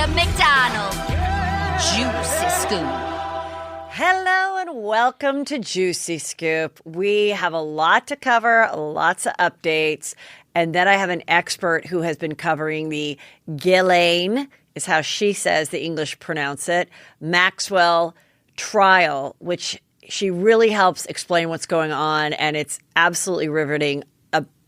McDonald. Juicy Scoop. Hello and welcome to Juicy Scoop. We have a lot to cover, lots of updates. And then I have an expert who has been covering the Ghislaine, is how she says the English pronounce it, Maxwell trial, which she really helps explain what's going on. And it's absolutely riveting.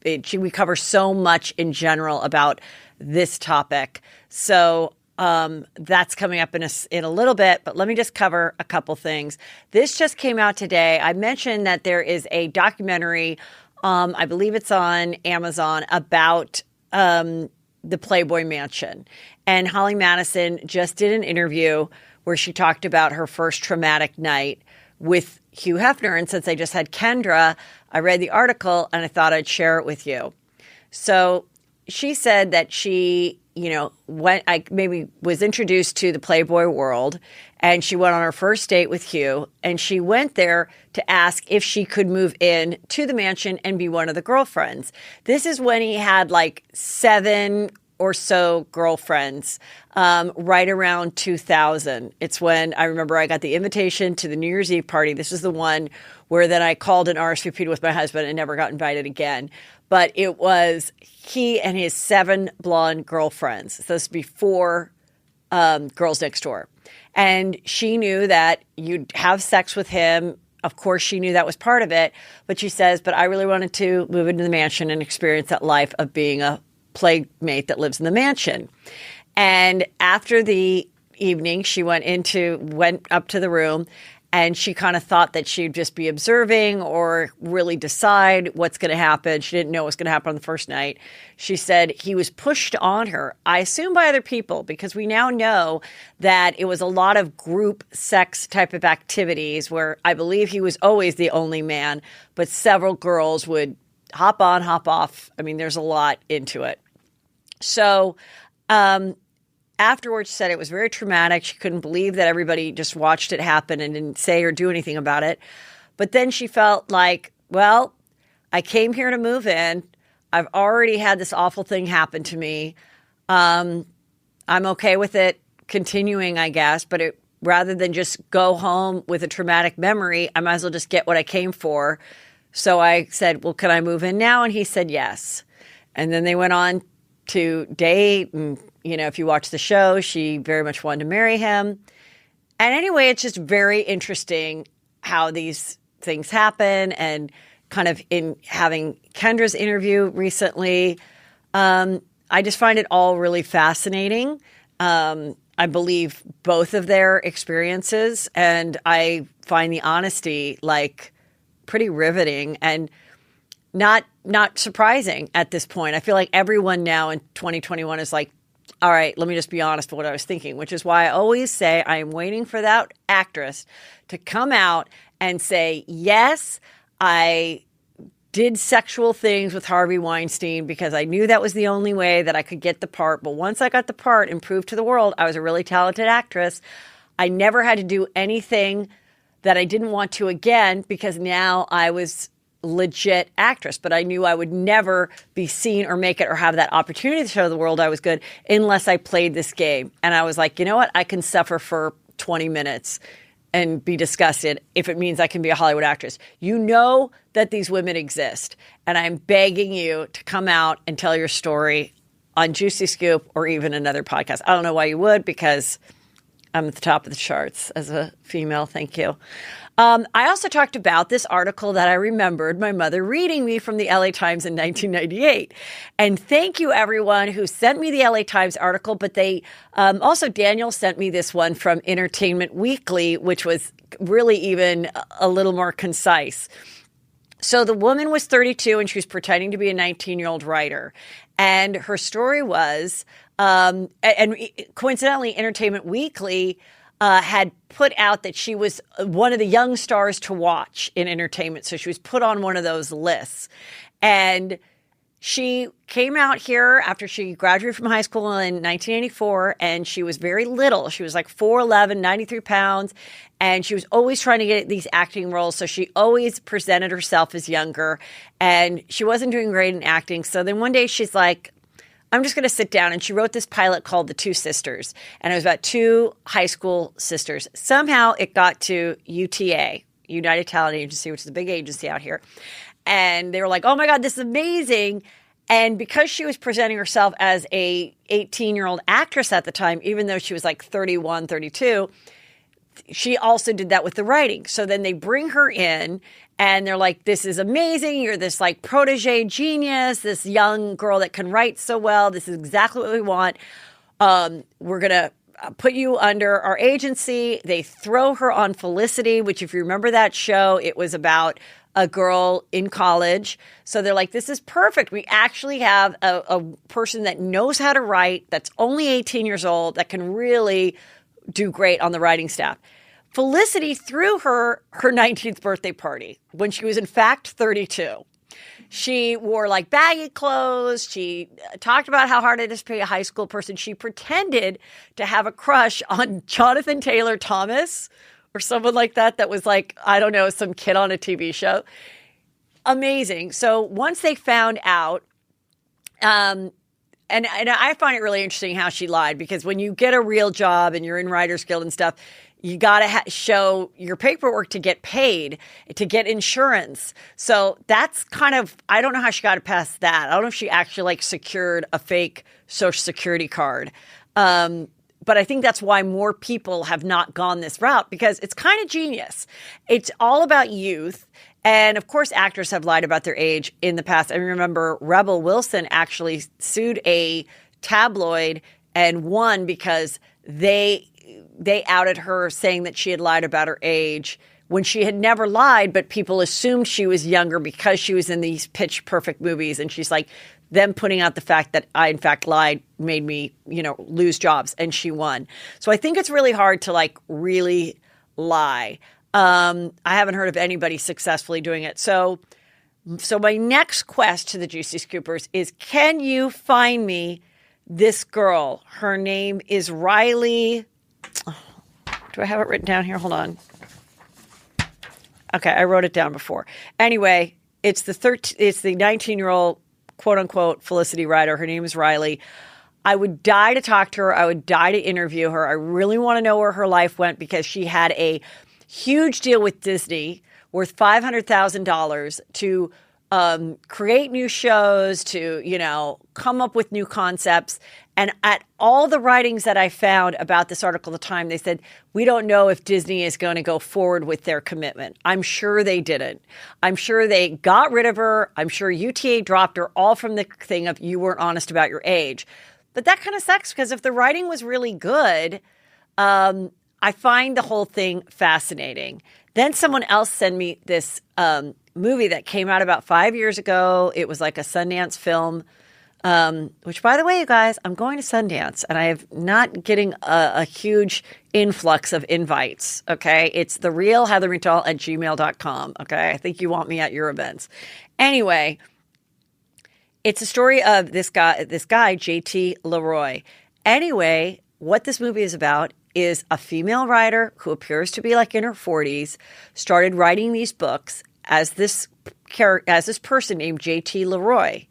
We cover so much in general about this topic. So that's coming up in a little bit, but let me just cover a couple things. This just came out today. I mentioned that there is a documentary, I believe it's on Amazon, about the Playboy Mansion. And Holly Madison just did an interview where she talked about her first traumatic night with Hugh Hefner. And since I just had Kendra, I read the article and I thought I'd share it with you. So she said that she, was introduced to the Playboy world, and she went on her first date with Hugh, and she went there to ask if she could move in to the mansion and be one of the girlfriends. This is when he had like 7 or so girlfriends, right around 2000. It's when I remember I got the invitation to the New Year's Eve party. This is the one where then I called and RSVP'd with my husband and never got invited again. But it was he and his 7 blonde girlfriends. So this is before Girls Next Door. And she knew that you'd have sex with him. Of course, she knew that was part of it. But she says, but I really wanted to move into the mansion and experience that life of being a playmate that lives in the mansion. And after the evening, she went up to the room, and she kind of thought that she'd just be observing or really decide what's going to happen. She didn't know what was going to happen on the first night. She said he was pushed on her, I assume by other people, because we now know that it was a lot of group sex type of activities where I believe he was always the only man, but several girls would hop on, hop off. I mean, there's a lot into it. So afterwards, she said it was very traumatic. She couldn't believe that everybody just watched it happen and didn't say or do anything about it. But then she felt like, well, I came here to move in. I've already had this awful thing happen to me. I'm okay with it continuing, I guess. But rather than just go home with a traumatic memory, I might as well just get what I came for. So I said, well, can I move in now? And he said yes. And then they went on to date. And, if you watch the show, she very much wanted to marry him. And anyway, it's just very interesting how these things happen. And kind of in having Kendra's interview recently, I just find it all really fascinating. I believe both of their experiences, and I find the honesty pretty riveting and not surprising at this point. I feel like everyone now in 2021 is like, all right, let me just be honest with what I was thinking, which is why I always say I am waiting for that actress to come out and say, yes, I did sexual things with Harvey Weinstein because I knew that was the only way that I could get the part. But once I got the part and proved to the world I was a really talented actress, I never had to do anything that I didn't want to again because now I was legit actress. But I knew I would never be seen or make it or have that opportunity to show the world I was good unless I played this game. And I was like, you know what? I can suffer for 20 minutes and be disgusted if it means I can be a Hollywood actress. You know that these women exist. And I'm begging you to come out and tell your story on Juicy Scoop or even another podcast. I don't know why you would, because I'm at the top of the charts as a female. Thank you. I also talked about this article that I remembered my mother reading me from the LA Times in 1998. And thank you, everyone who sent me the LA Times article. But they also, Daniel sent me this one from Entertainment Weekly, which was really even a little more concise. So the woman was 32 and she was pretending to be a 19-year-old writer. And her story was, and coincidentally, Entertainment Weekly had put out that she was one of the young stars to watch in entertainment. So she was put on one of those lists. And she came out here after she graduated from high school in 1984, and she was very little. She was like 4'11", 93 pounds, and she was always trying to get these acting roles. So she always presented herself as younger, and she wasn't doing great in acting. So then one day she's like, I'm just going to sit down. And she wrote this pilot called The Two Sisters. And it was about two high school sisters. Somehow it got to UTA, United Talent Agency, which is a big agency out here. And they were like, oh my God, this is amazing. And because she was presenting herself as a 18-year-old actress at the time, even though she was like 31, 32, she also did that with the writing. So then they bring her in and they're like, this is amazing. You're this like protege genius, this young girl that can write so well. This is exactly what we want. We're going to put you under our agency. They throw her on Felicity, which if you remember that show, it was about a girl in college. So they're like, this is perfect. We actually have a person that knows how to write, that's only 18 years old, that can really do great on the writing staff. Felicity threw her 19th birthday party when she was in fact 32. She wore like baggy clothes. She talked about how hard it is to be a high school person. She pretended to have a crush on Jonathan Taylor Thomas or someone like that. That was like, I don't know, some kid on a TV show. Amazing. So once they found out, and I find it really interesting how she lied, because when you get a real job and you're in Writers Guild and stuff, you got to show your paperwork to get paid, to get insurance. So that's kind of, I don't know how she got past that. I don't know if she actually like secured a fake Social Security card. But I think that's why more people have not gone this route, because it's kind of genius. It's all about youth. And of course, actors have lied about their age in the past. I remember Rebel Wilson actually sued a tabloid and won because they outed her saying that she had lied about her age when she had never lied, but people assumed she was younger because she was in these Pitch Perfect movies. And she's like, them putting out the fact that I, in fact, lied made me, lose jobs. And she won. So I think it's really hard to like really lie. I haven't heard of anybody successfully doing it. So my next quest to the Juicy Scoopers is, can you find me this girl? Her name is Riley. Do I have it written down here? Hold on. Okay, I wrote it down before. Anyway, it's the 19-year-old quote unquote Felicity Ryder. Her name is Riley. I would die to talk to her. I would die to interview her. I really want to know where her life went, because she had a huge deal with Disney worth $500,000 to create new shows, to, come up with new concepts. And at all the writings that I found about this article at the time, they said, we don't know if Disney is going to go forward with their commitment. I'm sure they didn't. I'm sure they got rid of her. I'm sure UTA dropped her, all from the thing of you weren't honest about your age. But that kind of sucks, because if the writing was really good, I find the whole thing fascinating. Then someone else sent me this movie that came out about 5 years ago. It was like a Sundance film, which, by the way, you guys, I'm going to Sundance, and I have not getting a huge influx of invites, okay? It's therealheathermcdonald@gmail.com, okay? I think you want me at your events. Anyway, it's a story of this guy, J.T. Leroy. Anyway, what this movie is about is a female writer who appears to be like in her 40s, started writing these books as this person named J.T. Leroy,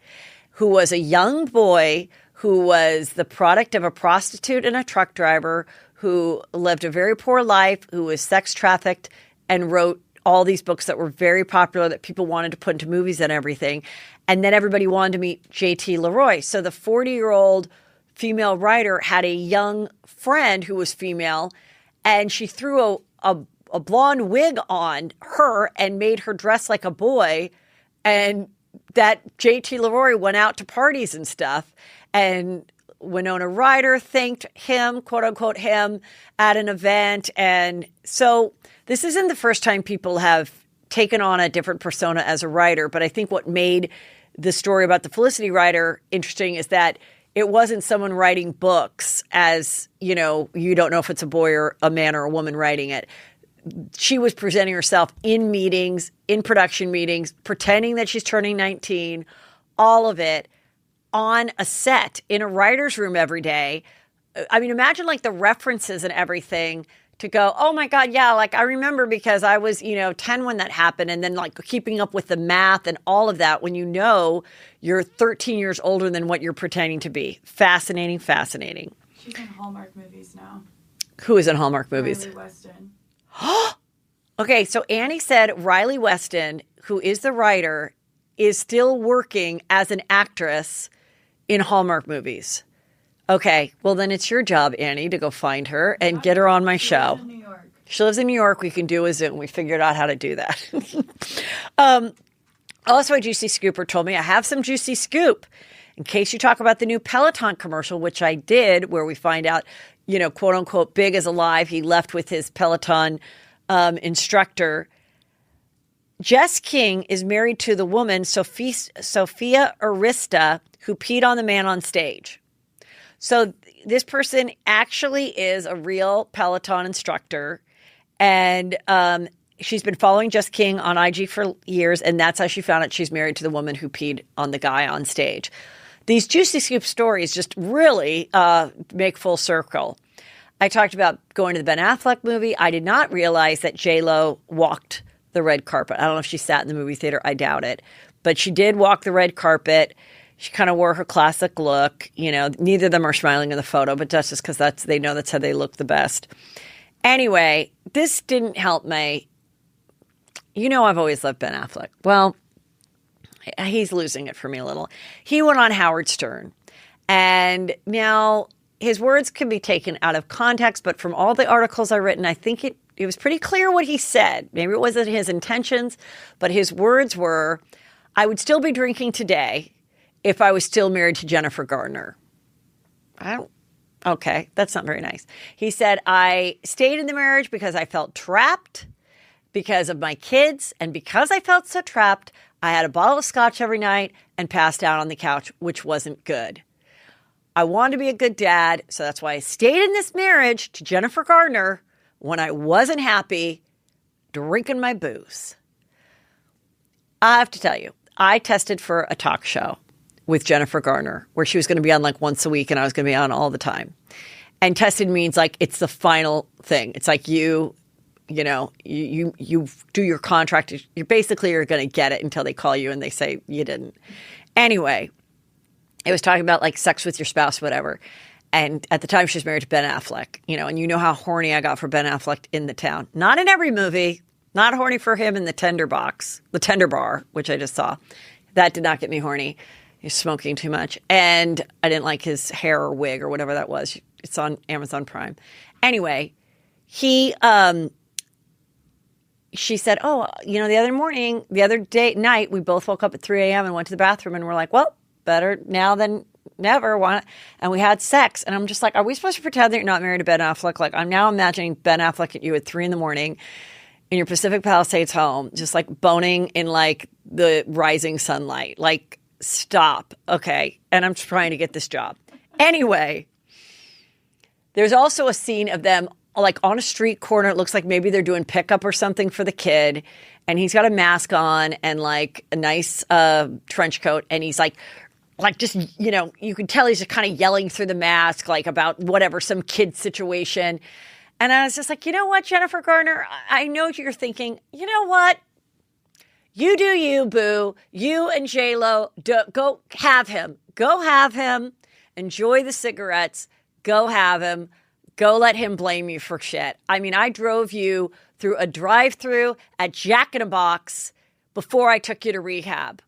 who was a young boy who was the product of a prostitute and a truck driver, who lived a very poor life, who was sex trafficked, and wrote all these books that were very popular that people wanted to put into movies and everything. And then everybody wanted to meet J.T. Leroy. So the 40-year-old female writer had a young friend who was female, and she threw a blonde wig on her and made her dress like a boy. And that J.T. Leroy went out to parties and stuff. And Winona Ryder thanked him, quote unquote, him at an event. And so this isn't the first time people have taken on a different persona as a writer. But I think what made the story about the Felicity Ryder interesting is that it wasn't someone writing books as, you don't know if it's a boy or a man or a woman writing it. She was presenting herself in meetings, in production meetings, pretending that she's turning 19, all of it on a set in a writer's room every day. I mean, imagine like the references and everything to go, oh my God, yeah, like I remember because I was, 10 when that happened. And then like keeping up with the math and all of that when you know you're 13 years older than what you're pretending to be. Fascinating, fascinating. She's in Hallmark Movies now. Who is in Hallmark Movies? Riley Weston. Okay, so Annie said Riley Weston, who is the writer, is still working as an actress in Hallmark Movies. Okay, well then it's your job, Annie, to go find her and get her on my show. She lives in New York. She lives in New York. We can do a Zoom. We figured out how to do that. Also, a Juicy Scooper told me I have some juicy scoop in case you talk about the new Peloton commercial, which I did, where we find out, quote unquote, Big is alive. He left with his Peloton instructor. Jess King is married to the woman, Sophia Arista, who peed on the man on stage. So this person actually is a real Peloton instructor, and she's been following Jess King on IG for years, and that's how she found out she's married to the woman who peed on the guy on stage. These Juicy Scoop stories just really make full circle. I talked about going to the Ben Affleck movie. I did not realize that J-Lo walked the red carpet. I don't know if she sat in the movie theater. I doubt it. But she did walk the red carpet. She kind of wore her classic look. Neither of them are smiling in the photo, but that's just because they know that's how they look the best. Anyway, this didn't help me. I've always loved Ben Affleck. Well, he's losing it for me a little. He went on Howard Stern. And now his words can be taken out of context, but from all the articles I've written, I think it was pretty clear what he said. Maybe it wasn't his intentions, but his words were, I would still be drinking today if I was still married to Jennifer Garner. Okay, that's not very nice. He said, I stayed in the marriage because I felt trapped because of my kids. And because I felt so trapped, I had a bottle of scotch every night and passed out on the couch, which wasn't good. I wanted to be a good dad. So that's why I stayed in this marriage to Jennifer Garner when I wasn't happy drinking my booze. I have to tell you, I tested for a talk show with Jennifer Garner, where she was going to be on like once a week and I was going to be on all the time. And tested means like it's the final thing. It's like you do your contract. You basically are going to get it until they call you and they say you didn't. Anyway, it was talking about like sex with your spouse, whatever. And at the time she was married to Ben Affleck, and you know how horny I got for Ben Affleck in The Town. Not in every movie, not horny for him in The Tender Bar, which I just saw. That did not get me horny. He's smoking too much. And I didn't like his hair or wig or whatever that was. It's on Amazon Prime. Anyway, she said, the other night, we both woke up at 3 a.m. and went to the bathroom and we're like, well, better now than never. And we had sex. And I'm just like, are we supposed to pretend that you're not married to Ben Affleck? Like, I'm now imagining Ben Affleck at you at 3 a.m. in your Pacific Palisades home, just like boning in like the rising sunlight. Like, stop. Okay. And I'm trying to get this job. Anyway, there's also a scene of them like on a street corner. It looks like maybe they're doing pickup or something for the kid. And he's got a mask on and like a nice trench coat. And he's like just, you can tell he's just kind of yelling through the mask, like about whatever, some kid situation. And I was just like, you know what, Jennifer Garner, I know you're thinking, you know what? You do you, boo. You and J-Lo, go have him. Go have him. Enjoy the cigarettes. Go have him. Go let him blame you for shit. I mean, I drove you through a drive-through at Jack in a Box before I took you to rehab.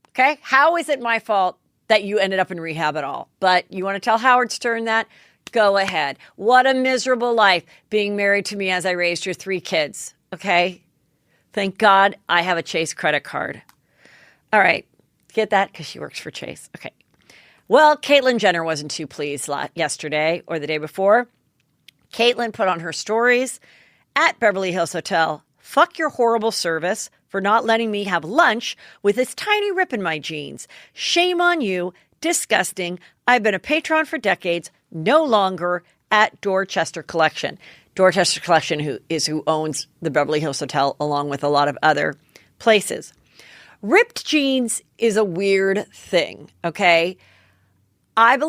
Okay? How is it my fault that you ended up in rehab at all? But you want to tell Howard Stern that? Go ahead. What a miserable life being married to me as I raised your 3 kids. Okay? Thank God I have a Chase credit card. All right. Get that? Because she works for Chase. Okay. Well, Caitlyn Jenner wasn't too pleased yesterday or the day before. Caitlyn put on her stories at Beverly Hills Hotel, fuck your horrible service for not letting me have lunch with this tiny rip in my jeans. Shame on you. Disgusting. I've been a patron for decades. No longer at Dorchester Collection. Dorchester Collection, who owns the Beverly Hills Hotel, along with a lot of other places. Ripped jeans is a weird thing, okay? I've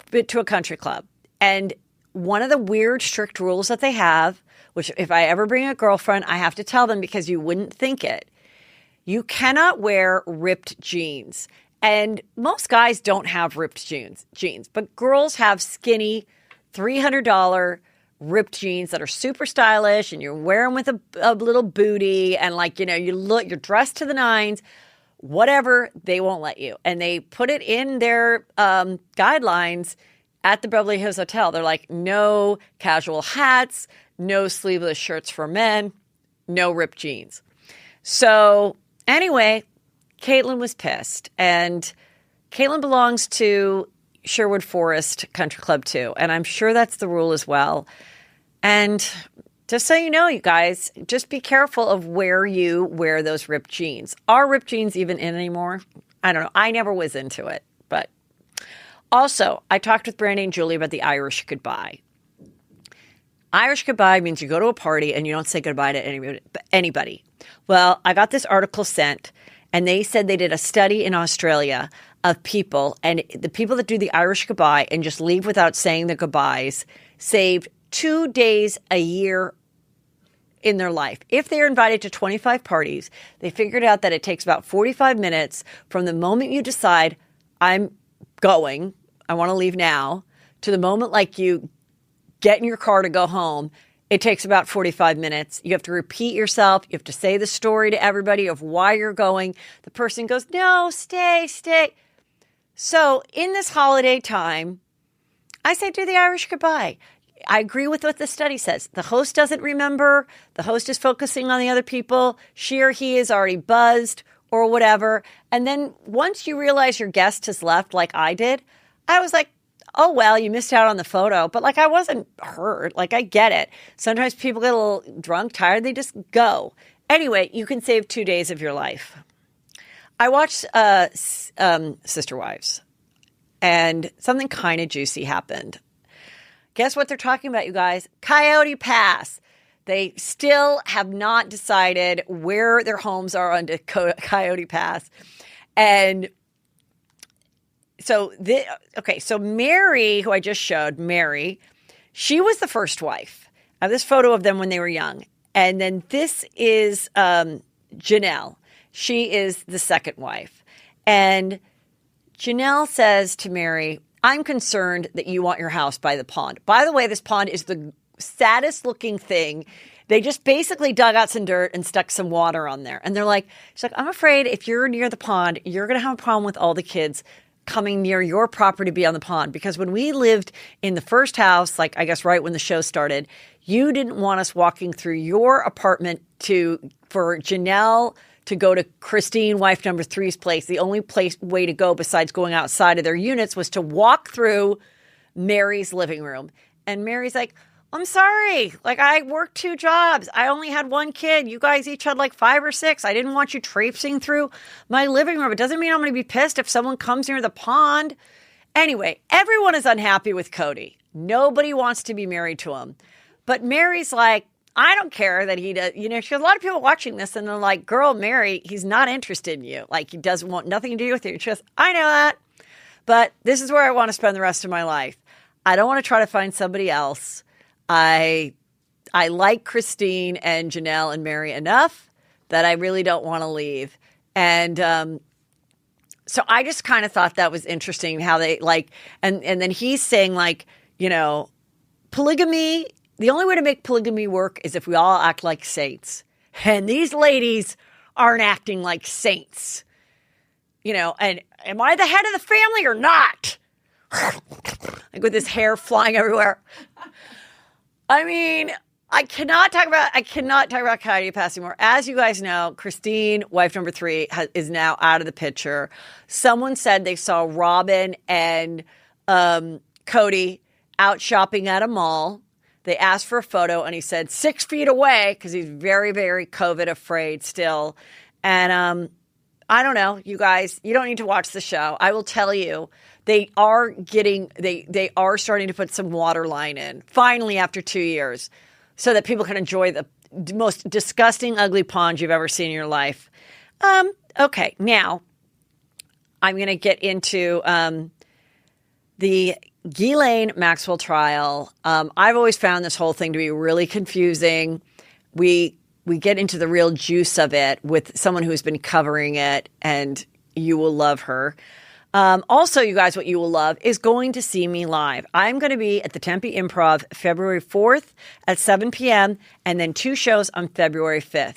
been to a country club, and one of the weird, strict rules that they have, which if I ever bring a girlfriend, I have to tell them because you wouldn't think it. You cannot wear ripped jeans. And most guys don't have ripped jeans, but girls have skinny $300 ripped jeans that are super stylish, and you wear them with a little booty, and like, you know, you're dressed to the nines, whatever, they won't let you. And they put it in their guidelines at the Beverly Hills Hotel. They're like, no casual hats, no sleeveless shirts for men, no ripped jeans. So anyway, Caitlyn was pissed, and Caitlyn belongs to Sherwood Forest Country Club too, and I'm sure that's the rule as well. And just so you know, you guys, just be careful of where you wear those ripped jeans. Are ripped jeans even in anymore? I don't know. I never was into it, but also I talked with Brandy and Julie about the Irish goodbye. Irish goodbye means you go to a party and you don't say goodbye to anybody. Well, I got this article sent, and they said they did a study in Australia of people, and the people that do the Irish goodbye and just leave without saying their goodbyes saved 2 days a year in their life. If they're invited to 25 parties, they figured out that it takes about 45 minutes from the moment you decide, I'm going, I want to leave now, to the moment like you get in your car to go home. It takes about 45 minutes. You have to repeat yourself. You have to say the story to everybody of why you're going. The person goes, no, stay. So in this holiday time, I say do the Irish goodbye. I agree with what the study says. The host doesn't remember. The host is focusing on the other people. She or he is already buzzed or whatever. And then once you realize your guest has left, like I did, I was like, oh, well, you missed out on the photo. But like, I wasn't hurt. Like, I get it. Sometimes people get a little drunk, tired. They just go. Anyway, you can save 2 days of your life. I watched Sisterwives, and something kind of juicy happened. Guess what they're talking about, you guys? Coyote Pass. They still have not decided where their homes are on Coyote Pass. And so Mary, who I just showed, Mary, she was the first wife. I have this photo of them when they were young. And then this is Janelle. She is the second wife. And Janelle says to Mary, I'm concerned that you want your house by the pond. By the way, this pond is the saddest looking thing. They just basically dug out some dirt and stuck some water on there. And they're like, she's like, I'm afraid if you're near the pond, you're going to have a problem with all the kids coming near your property to be on the pond. Because when we lived in the first house, like I guess right when the show started, you didn't want us walking through your apartment for Janelle to go to Christine, wife number 3's place. The only way to go besides going outside of their units was to walk through Mary's living room. And Mary's like, I'm sorry. Like, I worked 2 jobs. I only had 1 kid. You guys each had like 5 or 6. I didn't want you traipsing through my living room. It doesn't mean I'm going to be pissed if someone comes near the pond. Anyway, everyone is unhappy with Cody. Nobody wants to be married to him. But Mary's like, I don't care that he does. You know, she has a lot of people watching this and they're like, girl, Mary, he's not interested in you. Like, he doesn't want nothing to do with you. She goes, I know that. But this is where I want to spend the rest of my life. I don't want to try to find somebody else. I like Christine and Janelle and Mary enough that I really don't want to leave. And so I just kind of thought that was interesting how they like, and then he's saying like, you know, polygamy, the only way to make polygamy work is if we all act like saints. And these ladies aren't acting like saints. You know, and am I the head of the family or not? Like with his hair flying everywhere. I mean, I cannot talk about Coyote Pass anymore. As you guys know, Christine, wife number 3, is now out of the picture. Someone said they saw Robin and Cody out shopping at a mall. They asked for a photo, and he said 6 feet away because he's very, very COVID afraid still. And I don't know, you guys. You don't need to watch the show. I will tell you. They are starting to put some water line in, finally, after 2 years, so that people can enjoy the most disgusting, ugly pond you've ever seen in your life. Okay, now I'm going to get into the Ghislaine Maxwell trial. I've always found this whole thing to be really confusing. We get into the real juice of it with someone who's been covering it, and you will love her. Also, you guys, what you will love is going to see me live. I'm going to be at the Tempe Improv February 4th at 7 p.m. and then 2 shows on February 5th.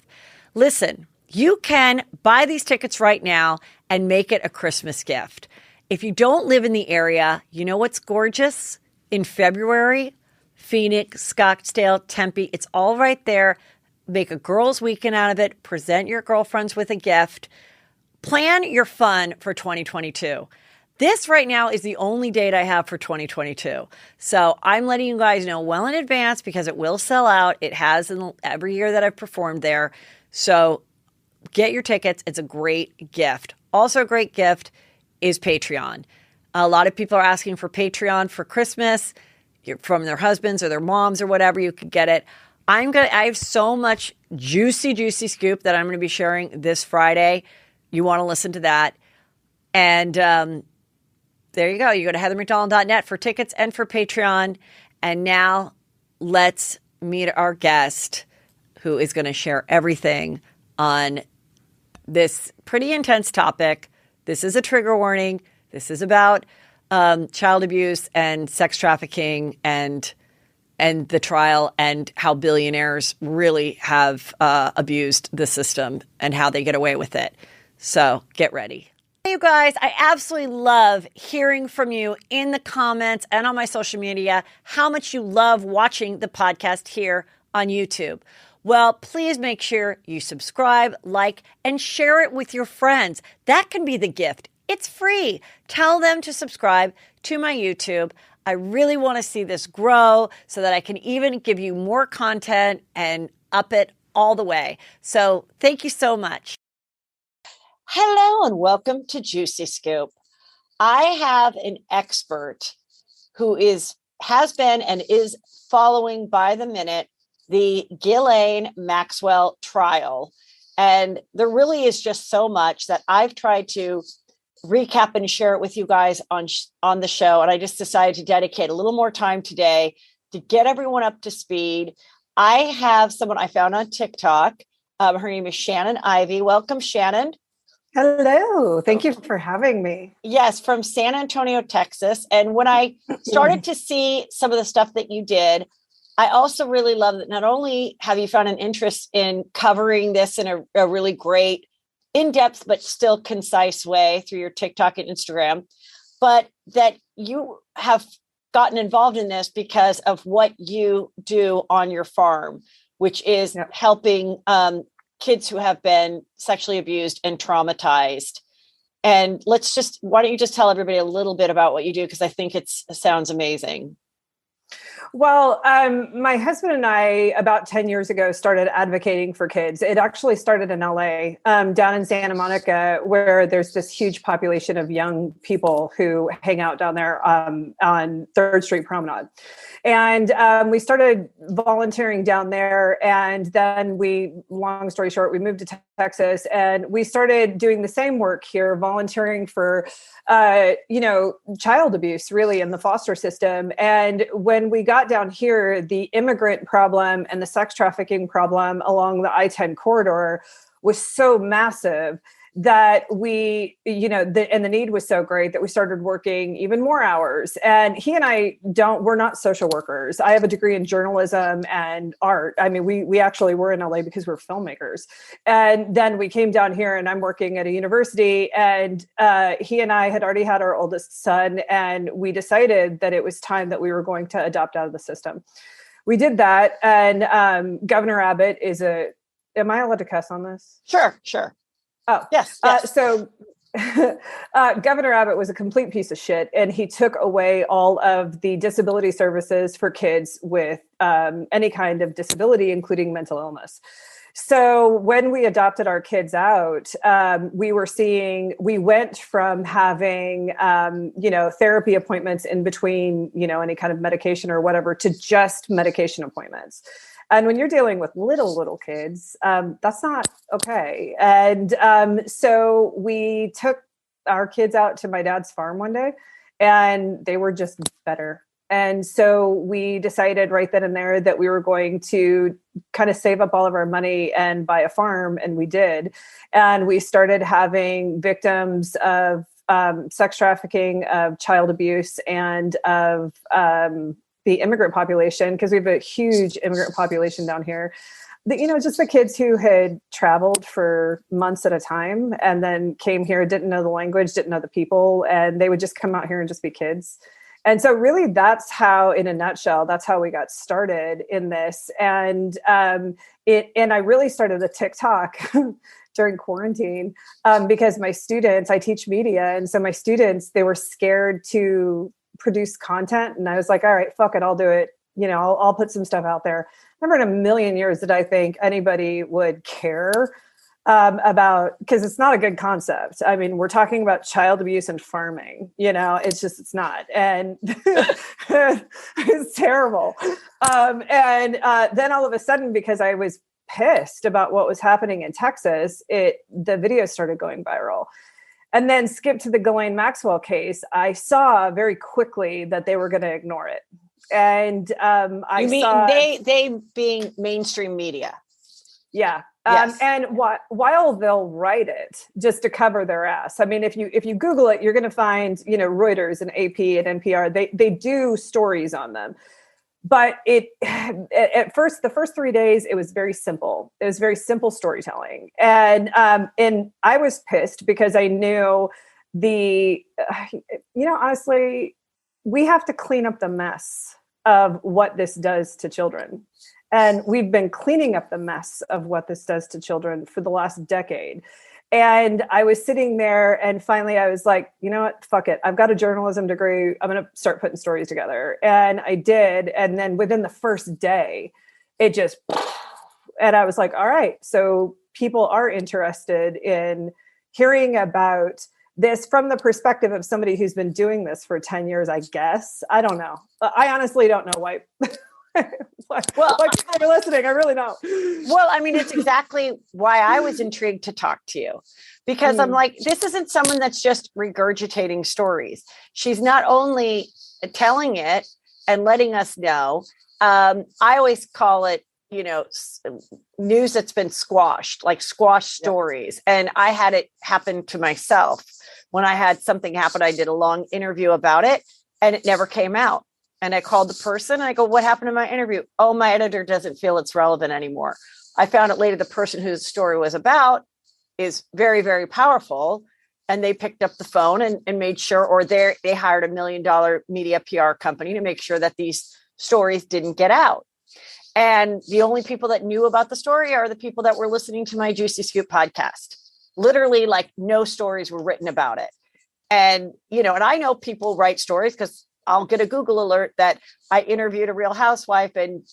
Listen, you can buy these tickets right now and make it a Christmas gift. If you don't live in the area, you know what's gorgeous? In February, Phoenix, Scottsdale, Tempe, it's all right there. Make a girls' weekend out of it. Present your girlfriends with a gift. Plan your fun for 2022. This right now is the only date I have for 2022. So I'm letting you guys know well in advance because it will sell out. It has in every year that I've performed there. So get your tickets. It's a great gift. Also a great gift is Patreon. A lot of people are asking for Patreon for Christmas from their husbands or their moms or whatever. You could get it. I have so much juicy scoop that I'm going to be sharing this Friday. You want to listen to that. And there you go. You go to heathermcdonald.net for tickets and for Patreon. And now let's meet our guest who is going to share everything on this pretty intense topic. This is a trigger warning. This is about child abuse and sex trafficking and the trial and how billionaires really have abused the system and how they get away with it. So get ready. Hey, you guys, I absolutely love hearing from you in the comments and on my social media how much you love watching the podcast here on YouTube. Well, please make sure you subscribe, like, and share it with your friends. That can be the gift. It's free. Tell them to subscribe to my YouTube. I really want to see this grow so that I can even give you more content and up it all the way. So thank you so much. Hello and welcome to Juicy Scoop. I have an expert who has been and is following by the minute the Ghislaine Maxwell trial. And there really is just so much that I've tried to recap and share it with you guys on the show. And I just decided to dedicate a little more time today to get everyone up to speed. I have someone I found on TikTok. Her name is Shannon Ivey. Welcome, Shannon. Hello. Thank you for having me. Yes, from San Antonio, Texas. And when I started to see some of the stuff that you did, I also really love that not only have you found an interest in covering this in a really great, in-depth, but still concise way through your TikTok and Instagram, but that you have gotten involved in this because of what you do on your farm, which is helping kids who have been sexually abused and traumatized. And why don't you just tell everybody a little bit about what you do? Because I think it sounds amazing. Well, my husband and I, about 10 years ago, started advocating for kids. It actually started in LA, down in Santa Monica, where there's this huge population of young people who hang out down there on 3rd Street Promenade. And we started volunteering down there. And then long story short, we moved to Texas and we started doing the same work here, volunteering for, child abuse really in the foster system. And when we got down here, the immigrant problem and the sex trafficking problem along the I-10 corridor was so massive that the need was so great that we started working even more hours. And he and we're not social workers. I have a degree in journalism and art. I mean, we actually were in LA because we're filmmakers. And then we came down here and I'm working at a university, and he and I had already had our oldest son, and we decided that it was time that we were going to adopt out of the system. We did that. And Governor Abbott am I allowed to cuss on this? Sure. Oh, yes. So Governor Abbott was a complete piece of shit, and he took away all of the disability services for kids with any kind of disability, including mental illness. So when we adopted our kids out, we went from having, therapy appointments in between, any kind of medication or whatever, to just medication appointments. And when you're dealing with little kids, that's not okay. And so we took our kids out to my dad's farm one day, and they were just better. And so we decided right then and there that we were going to kind of save up all of our money and buy a farm. And we did. And we started having victims of sex trafficking, of child abuse, and of the immigrant population, because we have a huge immigrant population down here. Just the kids who had traveled for months at a time and then came here, didn't know the language, didn't know the people, and they would just come out here and just be kids. And so really that's how, in a nutshell, that's how we got started in this. And I really started the TikTok during quarantine because my students, I teach media. And so my students, they were scared to produce content. And I was like, all right, fuck it, I'll do it. I'll put some stuff out there. Never in a million years did I think anybody would care about, because it's not a good concept. I mean, we're talking about child abuse and farming, it's not. And it's terrible. Then all of a sudden, because I was pissed about what was happening in Texas, the video started going viral. And then skip to the Ghislaine Maxwell case. I saw very quickly that they were going to ignore it. And they being mainstream media. Yeah. Yes. And while they'll write it just to cover their ass. I mean, if you Google it, you're going to find, Reuters and AP and NPR, they do stories on them. But at first, the first 3 days, it was very simple. It was very simple storytelling. And I was pissed because I knew honestly, we have to clean up the mess of what this does to children. And we've been cleaning up the mess of what this does to children for the last decade. And I was sitting there and finally I was like, you know what, fuck it. I've got a journalism degree. I'm going to start putting stories together. And I did. And then within the first day, and I was like, all right, so people are interested in hearing about this from the perspective of somebody who's been doing this for 10 years, I guess. I don't know. I honestly don't know why. why people are listening. I really don't. Well, I mean, it's exactly why I was intrigued to talk to you, because I'm like, this isn't someone that's just regurgitating stories. She's not only telling it and letting us know. I always call it, news that's been squashed, like squashed stories. And I had it happen to myself. When I had something happen, I did a long interview about it and it never came out. And I called the person and I go, what happened to my interview? Oh, my editor doesn't feel it's relevant anymore. I found out later the person whose the story was about is very, very powerful. And they picked up the phone and made sure, or they hired $1 million media PR company to make sure that these stories didn't get out. And the only people that knew about the story are the people that were listening to my Juicy Scoop podcast. Literally, like, no stories were written about it. And, and I know people write stories because I'll get a Google alert that I interviewed a Real Housewife and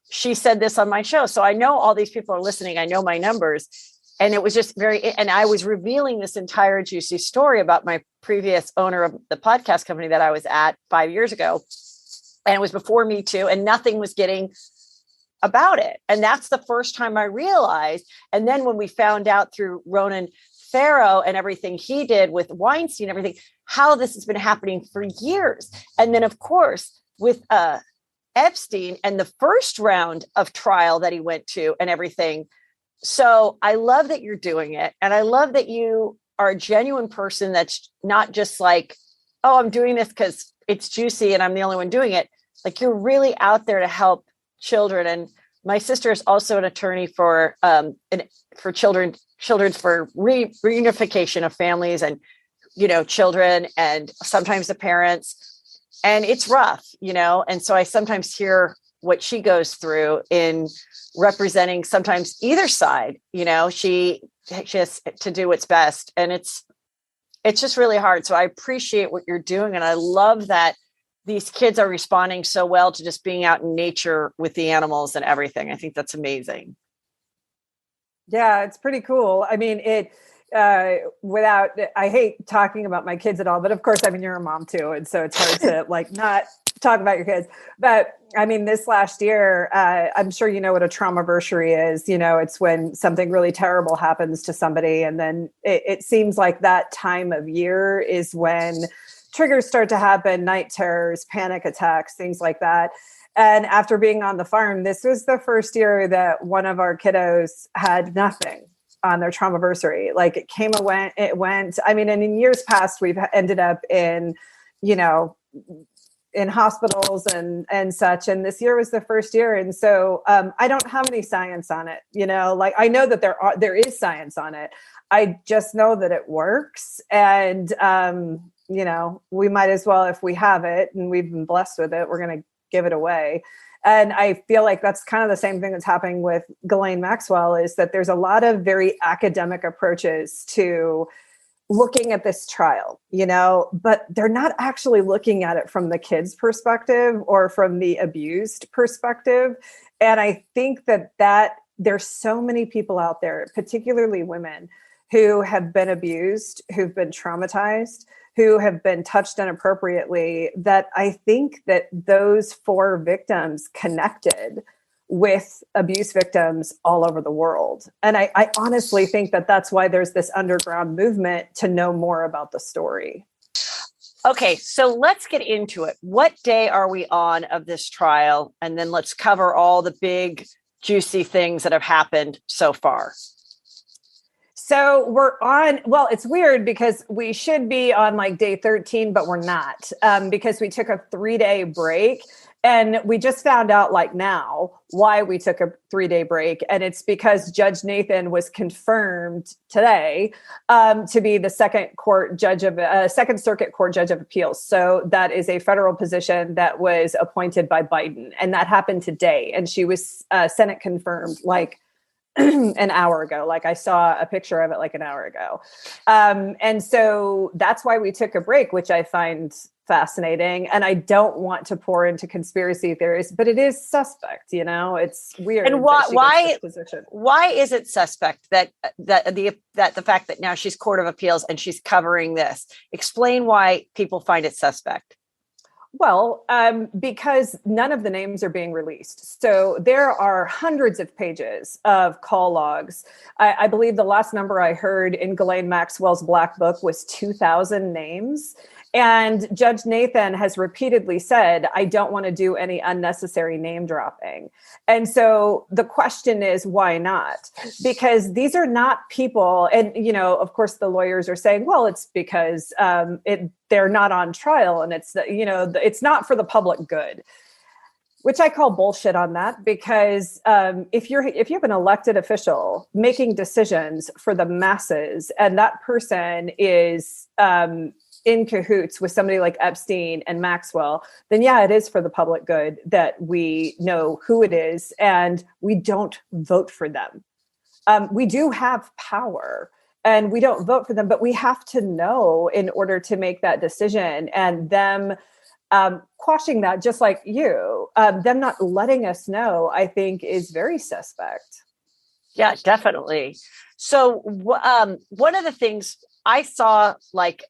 she said this on my show. So I know all these people are listening. I know my numbers. And it was just and I was revealing this entire juicy story about my previous owner of the podcast company that I was at 5 years ago. And it was before Me Too, and nothing was getting about it. And that's the first time I realized. And then when we found out through Ronan Farrow and everything he did with Weinstein, everything, how this has been happening for years. And then, of course, with Epstein and the first round of trial that he went to and everything. So I love that you're doing it. And I love that you are a genuine person that's not just like, oh, I'm doing this because it's juicy and I'm the only one doing it. Like, you're really out there to help children. And my sister is also an attorney for children for reunification of families and, children and sometimes the parents. And it's rough, and so I sometimes hear what she goes through in representing sometimes either side. She has to do what's best, and it's just really hard. So I appreciate what you're doing. And I love that these kids are responding so well to just being out in nature with the animals and everything. I think that's amazing. Yeah, it's pretty cool. I mean, I hate talking about my kids at all, but of course, I mean, you're a mom too. And so it's hard to not talk about your kids. But I mean, this last year, I'm sure you know what a trauma-versary is. It's when something really terrible happens to somebody. And then it seems like that time of year is when triggers start to happen, night terrors, panic attacks, things like that. And after being on the farm, this was the first year that one of our kiddos had nothing on their traumaversary. Like it came and went. I mean, and in years past, we've ended up in, in hospitals and such. And this year was the first year. And so I don't have any science on it. Like I know that there is science on it. I just know that it works. And, we might as well, if we have it and we've been blessed with it, we're going to give it away. And I feel like that's kind of the same thing that's happening with Ghislaine Maxwell, is that there's a lot of very academic approaches to looking at this trial, but they're not actually looking at it from the kid's perspective or from the abused perspective. And I think that there's so many people out there, particularly women, who have been abused, who've been traumatized, who have been touched inappropriately, that I think that those 4 victims connected with abuse victims all over the world. And I honestly think that that's why there's this underground movement to know more about the story. Okay, so let's get into it. What day are we on of this trial? And then let's cover all the big, juicy things that have happened so far. So we're on, well, it's weird because we should be on like day 13, but we're not, because we took a 3-day break. And we just found out like now why we took a 3-day break. And it's because Judge Nathan was confirmed today to be the Second Circuit Court Judge of Appeals. So that is a federal position that was appointed by Biden. And that happened today. And she was Senate confirmed like an hour ago. Like I saw a picture of it like an hour ago. And so that's why we took a break, which I find fascinating. And I don't want to pour into conspiracy theories, but it is suspect, it's weird. And why is it suspect that the fact that now she's Court of Appeals and she's covering this? Explain why people find it suspect. Well, because none of the names are being released. So there are hundreds of pages of call logs. I believe the last number I heard in Ghislaine Maxwell's Black Book was 2,000 names. And Judge Nathan has repeatedly said, I don't want to do any unnecessary name dropping. And so the question is, why not? Because these are not people. And, of course, the lawyers are saying, well, it's because they're not on trial and it's not for the public good, which I call bullshit on that. Because if you have an elected official making decisions for the masses and that person is in cahoots with somebody like Epstein and Maxwell, then yeah, it is for the public good that we know who it is and we don't vote for them. We do have power and we don't vote for them, but we have to know in order to make that decision. And them quashing that, just like you, them not letting us know, I think is very suspect. Yeah, definitely. So one of the things I saw, like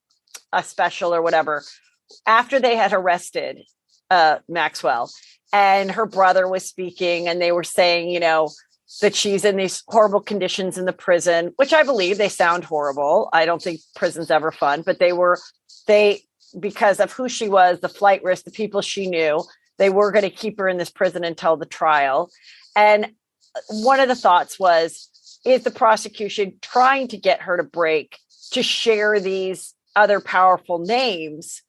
a special or whatever, after they had arrested Maxwell and her brother was speaking and they were saying, that she's in these horrible conditions in the prison, which I believe they sound horrible. I don't think prison's ever fun, but because of who she was, the flight risk, the people she knew, they were going to keep her in this prison until the trial. And one of the thoughts was, is the prosecution trying to get her to break to share these other powerful names?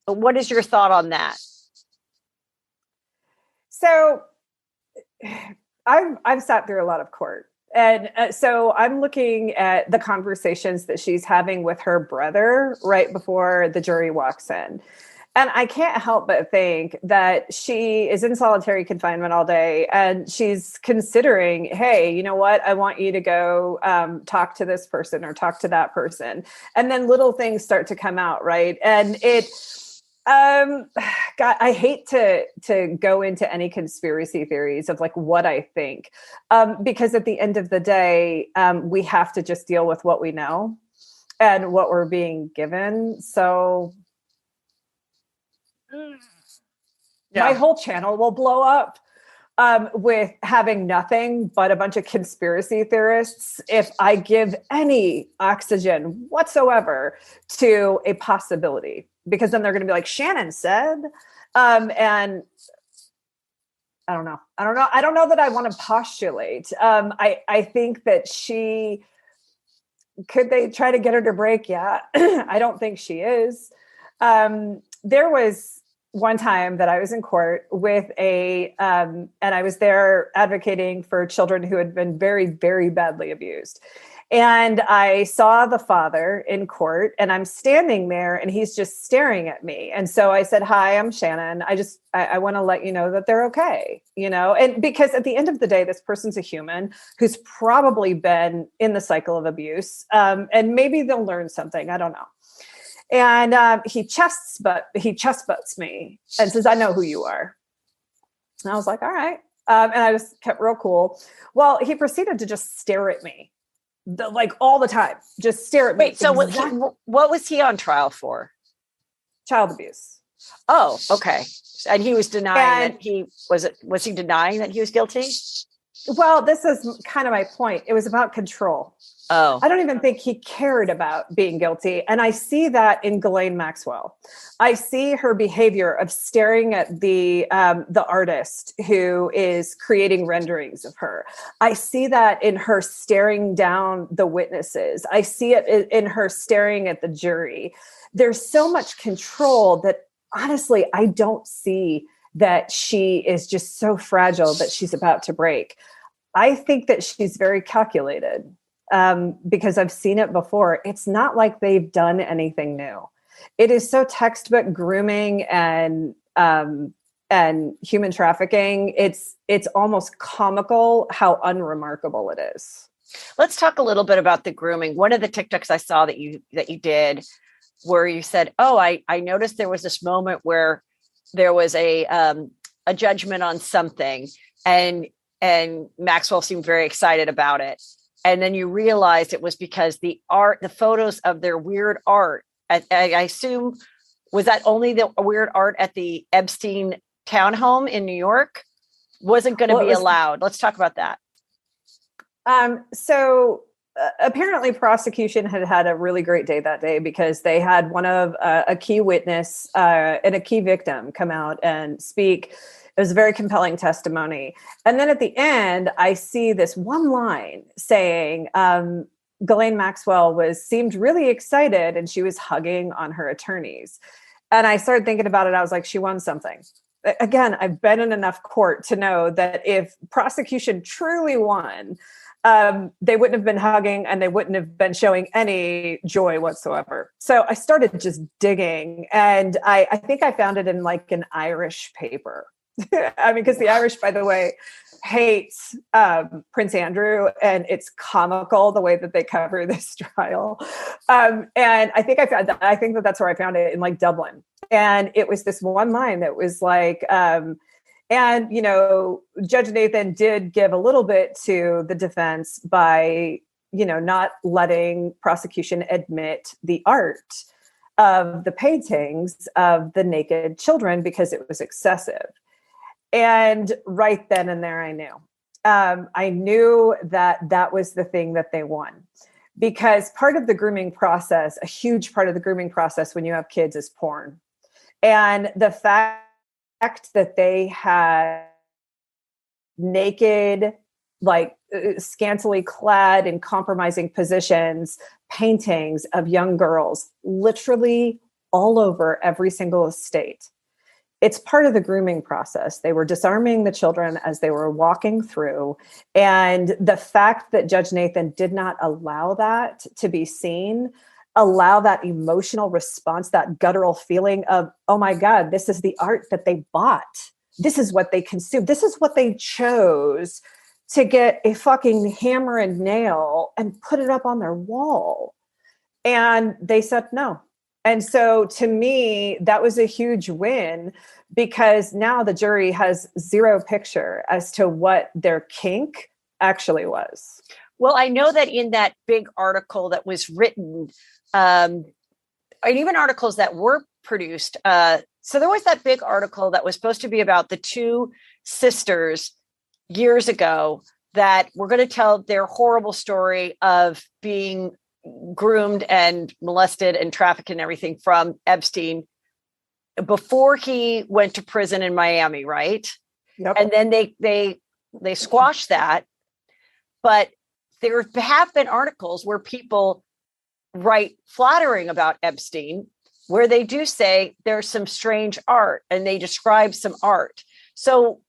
What is your thought on that? So I've sat through a lot of court. And so I'm looking at the conversations that she's having with her brother right before the jury walks in. And I can't help but think that she is in solitary confinement all day and she's considering, hey, you know what? I want you to go talk to this person or talk to that person. And then little things start to come out, right? And God, I hate to go into any conspiracy theories of like what I think, because at the end of the day, we have to just deal with what we know and what we're being given. So my whole channel will blow up. with having nothing but a bunch of conspiracy theorists if I give any oxygen whatsoever to a possibility, because then they're going to be like, Shannon said, and I don't know. I don't know that I want to postulate. I think that could they try to get her to break? Yeah. I don't think she is. There was one time that I was in court with and I was there advocating for children who had been very, very badly abused. And I saw the father in court, and I'm standing there and he's just staring at me. And so I said, hi, I'm Shannon. I want to let you know that they're okay, and because at the end of the day, this person's a human who's probably been in the cycle of abuse. And maybe they'll learn something. I don't know. And he chest butts me and says, I know who you are. And I was like, all right. And I just kept real cool. Well, he proceeded to just stare at me all the time, just stare at me. Wait, so what was he on trial for? Child abuse. Oh, okay. And he was denying was he denying that he was guilty? Well, this is kind of my point. It was about control. Oh, I don't even think he cared about being guilty. And I see that in Ghislaine Maxwell. I see her behavior of staring at the artist who is creating renderings of her. I see that in her staring down the witnesses. I see it in her staring at the jury. There's so much control that honestly, I don't see that she is just so fragile that she's about to break. I think that she's very calculated. Because I've seen it before. It's not like they've done anything new. It is so textbook grooming and human trafficking. It's almost comical how unremarkable it is. Let's talk a little bit about the grooming. One of the TikToks I saw that you did, where you said, "Oh, I noticed there was this moment where there was a judgment on something, and Maxwell seemed very excited about it." And then you realized it was because the photos of their weird art, I assume, was that only the weird art at the Epstein townhome in New York wasn't going to be allowed. Let's talk about that. So apparently prosecution had a really great day that day because they had one of a key witness and a key victim come out and speak. It was a very compelling testimony. And then at the end, I see this one line saying, Ghislaine Maxwell seemed really excited and she was hugging on her attorneys. And I started thinking about it. I was like, she won something. Again, I've been in enough court to know that if prosecution truly won, they wouldn't have been hugging and they wouldn't have been showing any joy whatsoever. So I started just digging, and I think I found it in like an Irish paper. I mean, because the Irish, by the way, hates Prince Andrew, and it's comical the way that they cover this trial. And I think that's where I found it, in like Dublin. And it was this one line that was like, and Judge Nathan did give a little bit to the defense by, not letting prosecution admit the art of the paintings of the naked children because it was excessive. And right then and there, I knew. I knew that was the thing that they won, because part of the grooming process, a huge part of the grooming process when you have kids, is porn. And the fact that they had naked, like scantily clad in compromising positions, paintings of young girls, literally all over every single estate. It's part of the grooming process. They were disarming the children as they were walking through. And the fact that Judge Nathan did not allow that to be seen, allow that emotional response, that guttural feeling of, oh my God, this is the art that they bought. This is what they consumed. This is what they chose to get a fucking hammer and nail and put it up on their wall. And they said no. And so to me, that was a huge win, because now the jury has zero picture as to what their kink actually was. Well, I know that in that big article that was written, and even articles that were produced, so there was that big article that was supposed to be about the two sisters years ago that were going to tell their horrible story of being groomed and molested and trafficked and everything from Epstein before he went to prison in Miami, right? Yep. And then they squashed that. But there have been articles where people write flattering about Epstein, where they do say there's some strange art and they describe some art. So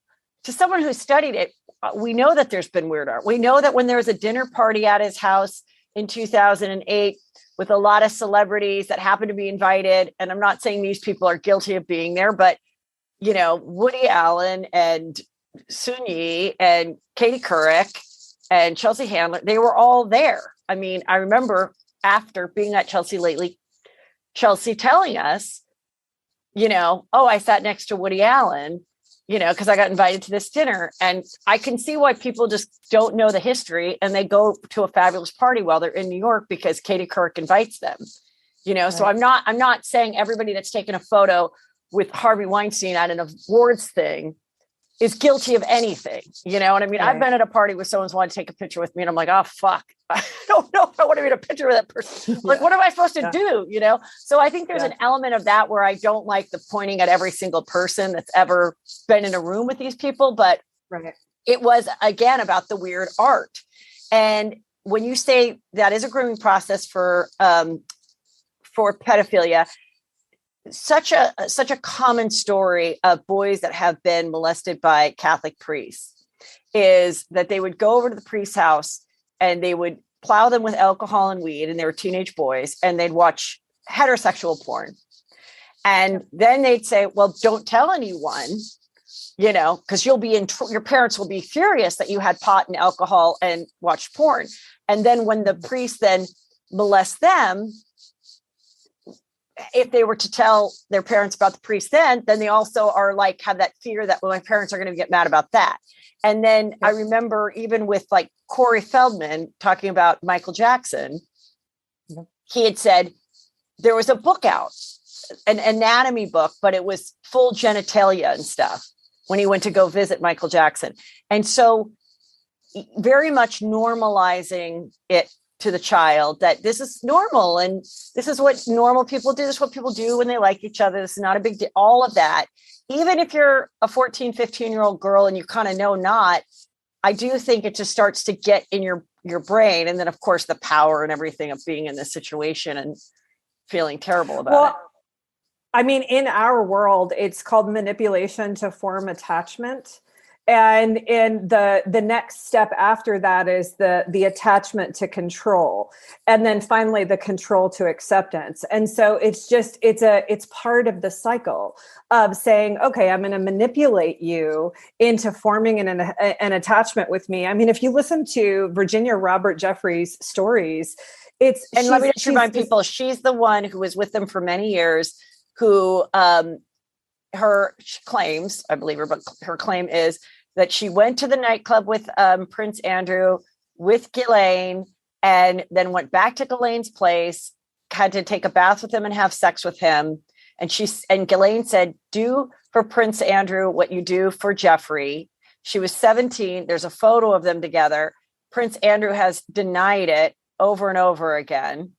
to someone who studied it, we know that there's been weird art. We know that when there was a dinner party at his house in 2008 with a lot of celebrities that happened to be invited, and I'm not saying these people are guilty of being there, but, you know, Woody Allen and Sun Yi and Katie Couric and Chelsea Handler, they were all there. I mean, I remember after being at Chelsea lately, Chelsea telling us, you know, oh, I sat next to Woody Allen, you know, because I got invited to this dinner. And I can see why people just don't know the history and they go to a fabulous party while they're in New York because Katie Couric invites them, you know. Right. So I'm not saying everybody that's taken a photo with Harvey Weinstein at an awards thing is guilty of anything, you know what I mean? Right. I've been at a party where someone's wanted to take a picture with me and I'm like, oh, fuck, I don't know if I want to be in a picture with that person. Like, what am I supposed to do? You know? So I think there's an element of that where I don't like the pointing at every single person that's ever been in a room with these people, but it was, again, about the weird art. And when you say that is a grooming process for pedophilia, such a common story of boys that have been molested by Catholic priests is that they would go over to the priest's house and they would plow them with alcohol and weed, and they were teenage boys, and they'd watch heterosexual porn. And then they'd say, well, don't tell anyone, you know, because you'll be your parents will be furious that you had pot and alcohol and watched porn. And then when the priest then molests them, if they were to tell their parents about the priest, then they also are like, have that fear that, well, my parents are going to get mad about that. And then I remember even with like Corey Feldman talking about Michael Jackson, he had said there was a book out, an anatomy book, but it was full genitalia and stuff when he went to go visit Michael Jackson. And so very much normalizing it to the child that this is normal and this is what normal people do. This is what people do when they like each other. This is not a big deal. All of that, even if you're a 14, 15-year-old girl and you kind of know not, I do think it just starts to get in your brain. And then of course the power and everything of being in this situation and feeling terrible about it. I mean, in our world, it's called manipulation to form attachment. And in the next step after that is the attachment to control, and then finally the control to acceptance. And so it's part of the cycle of saying, okay, I'm going to manipulate you into forming an attachment with me. I mean, if you listen to Virginia Robert Jeffries' stories, let me just remind people, she's the one who was with them for many years, who her claims, I believe her claim is that she went to the nightclub with Prince Andrew, with Ghislaine, and then went back to Ghislaine's place, had to take a bath with him and have sex with him. And Ghislaine said, do for Prince Andrew what you do for Jeffrey. She was 17. There's a photo of them together. Prince Andrew has denied it over and over again.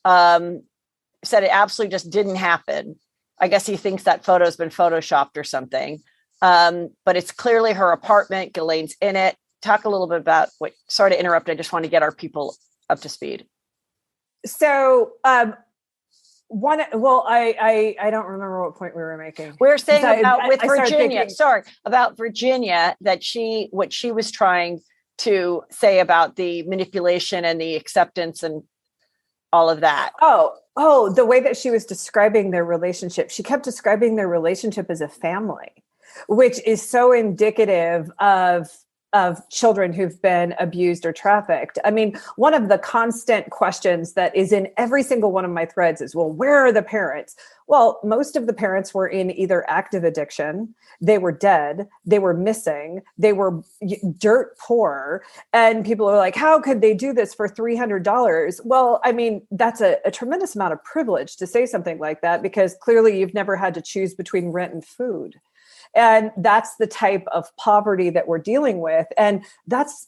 Said it absolutely just didn't happen. I guess he thinks that photo has been photoshopped or something. But it's clearly her apartment. Ghislaine's in it. Talk a little bit about sorry to interrupt. I just want to get our people up to speed. So, I don't remember what point we were making. We were saying about Virginia, that what she was trying to say about the manipulation and the acceptance and all of that. Oh, the way that she was describing their relationship. She kept describing their relationship as a family, which is so indicative of children who've been abused or trafficked. I mean, one of the constant questions that is in every single one of my threads is, well, where are the parents? Well, most of the parents were in either active addiction, they were dead, they were missing, they were dirt poor. And people are like, how could they do this for $300? Well, I mean, that's a tremendous amount of privilege to say something like that, because clearly you've never had to choose between rent and food. And that's the type of poverty that we're dealing with. And that's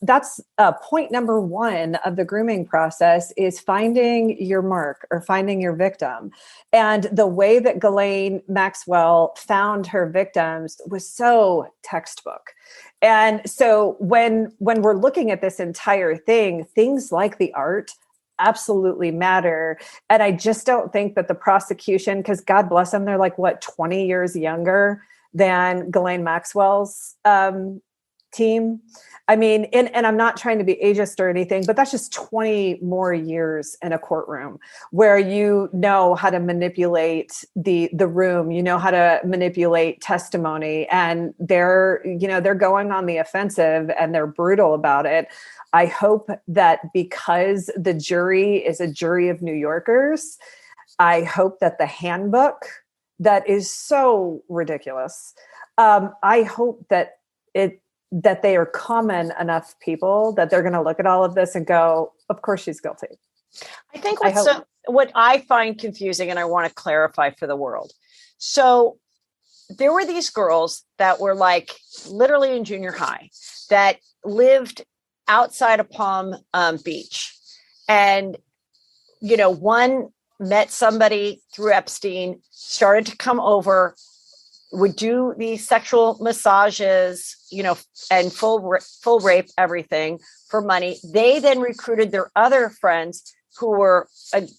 point number one of the grooming process, is finding your mark or finding your victim. And the way that Ghislaine Maxwell found her victims was so textbook. And so when we're looking at this entire thing, things like the art absolutely matter. And I just don't think that the prosecution, because God bless them, they're like, what, 20 years younger than Ghislaine Maxwell's team. I mean, and I'm not trying to be ageist or anything, but that's just 20 more years in a courtroom where you know how to manipulate the room, you know how to manipulate testimony, and they're going on the offensive and they're brutal about it. I hope that because the jury is a jury of New Yorkers, I hope that the handbook that is so ridiculous, I hope that they are common enough people that they're going to look at all of this and go, of course she's guilty. I think what I find confusing, and I want to clarify for the world. So there were these girls that were like literally in junior high that lived outside of Palm Beach. And, one met somebody through Epstein, started to come over, would do these sexual massages, and full rape everything for money. They then recruited their other friends who were,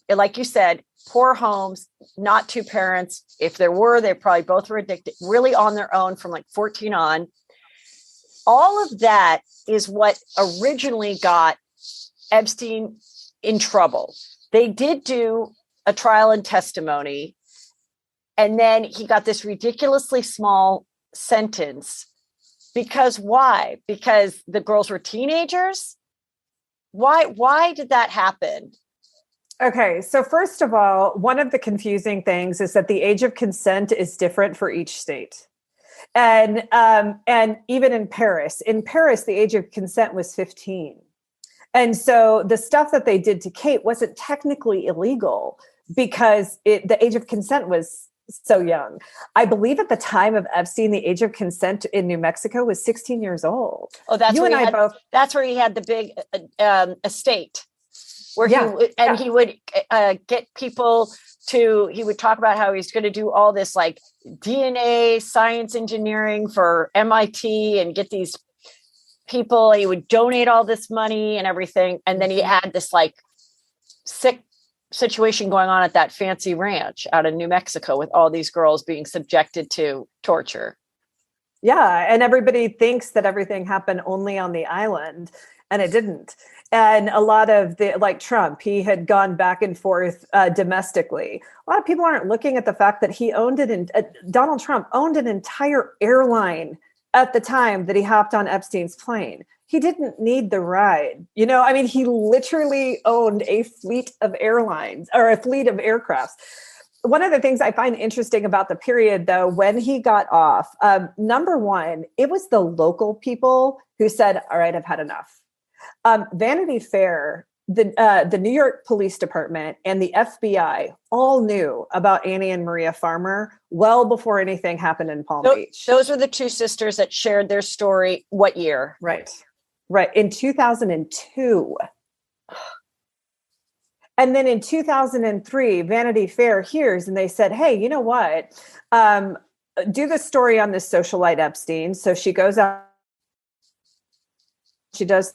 like you said, poor homes, not two parents. If there were, they probably both were addicted, really on their own from like 14 on. All of that is what originally got Epstein in trouble. They did do a trial and testimony, and then he got this ridiculously small sentence. Because why? Because the girls were teenagers? Why did that happen? Okay, so first of all, one of the confusing things is that the age of consent is different for each state. And even in Paris, the age of consent was 15. And so the stuff that they did to Kate wasn't technically illegal because the age of consent was so young. I believe at the time of Epstein, the age of consent in New Mexico was 16 years old. Oh, that's where he had the big estate where he would get people he would talk about how he's going to do all this like DNA science engineering for MIT and get these people. He would donate all this money and everything. And then he had this like sick situation going on at that fancy ranch out in New Mexico with all these girls being subjected to torture. Yeah. And everybody thinks that everything happened only on the island, and it didn't. And a lot of like Trump, he had gone back and forth domestically. A lot of people aren't looking at the fact that Donald Trump owned an entire airline at the time that he hopped on Epstein's plane. He didn't need the ride. He literally owned a fleet of airlines or a fleet of aircrafts. One of the things I find interesting about the period, though, when he got off, number one, it was the local people who said, all right, I've had enough. Vanity Fair, the New York Police Department, and the FBI all knew about Annie and Maria Farmer well before anything happened in Palm Beach. Those were the two sisters that shared their story. What year? Right. In 2002. And then in 2003, Vanity Fair hears and they said, hey, you know what? Do the story on this socialite Epstein. So she goes out, she does.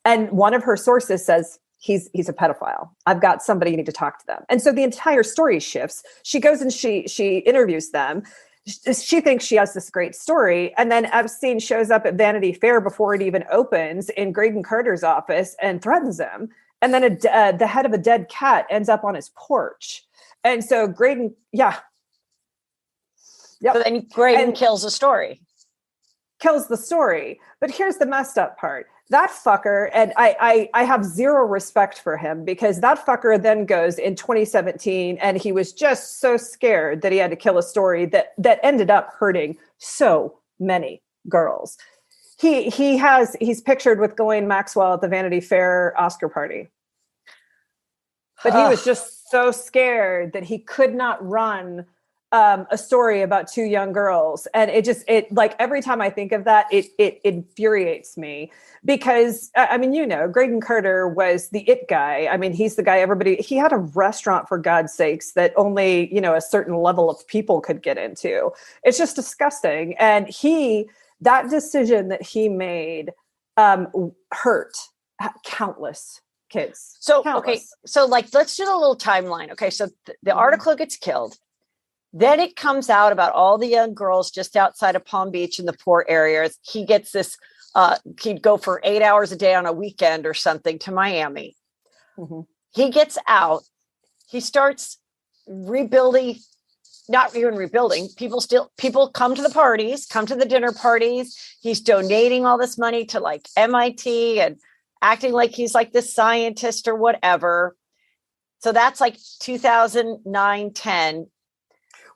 And one of her sources says, he's a pedophile. I've got somebody, you need to talk to them. And so the entire story shifts. She goes and she interviews them. She thinks she has this great story. And then Epstein shows up at Vanity Fair before it even opens in Graydon Carter's office and threatens him. And then the head of a dead cat ends up on his porch. And so Graydon, yeah. Yep. So then Graydon kills the story. But here's the messed up part. That fucker, and I have zero respect for him because that fucker then goes in 2017 and he was just so scared that he had to kill a story that ended up hurting so many girls. He's pictured with Ghislaine Maxwell at the Vanity Fair Oscar party. But he was just so scared that he could not run a story about two young girls. And it like every time I think of that, it infuriates me because I mean, Graydon Carter was the it guy. I mean, he's the guy he had a restaurant, for God's sakes, that only, a certain level of people could get into. It's just disgusting. And that decision that he made hurt countless kids. So, countless. okay. So like, let's do a little timeline. Okay. So the article gets killed. Then it comes out about all the young girls just outside of Palm Beach in the poor areas. He gets this, he'd go for 8 hours a day on a weekend or something to Miami. Mm-hmm. He gets out. He starts rebuilding, not even rebuilding. People come to the parties, come to the dinner parties. He's donating all this money to like MIT and acting like he's like this scientist or whatever. So that's like 2009, 10.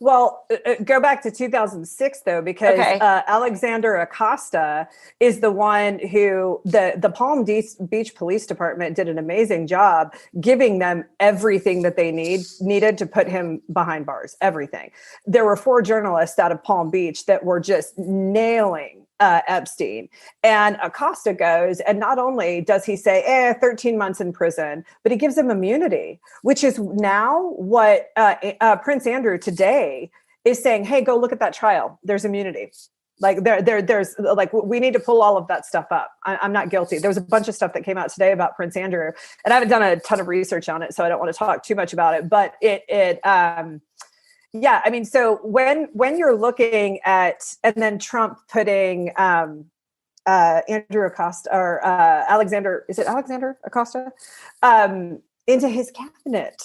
Well, go back to 2006, though, because Alexander Acosta is the one who the Palm Beach Police Department did an amazing job giving them everything that they needed to put him behind bars, everything. There were 4 journalists out of Palm Beach that were just nailing Epstein. And Acosta goes, and not only does he say 13 months in prison, but he gives him immunity, which is now what Prince Andrew today is saying, hey, go look at that trial. There's immunity. Like there's like, we need to pull all of that stuff up. I'm not guilty. There was a bunch of stuff that came out today about Prince Andrew, and I haven't done a ton of research on it, so I don't want to talk too much about it, but yeah, I mean, so when you're looking at, and then Trump putting Andrew Acosta or Alexander Acosta into his cabinet,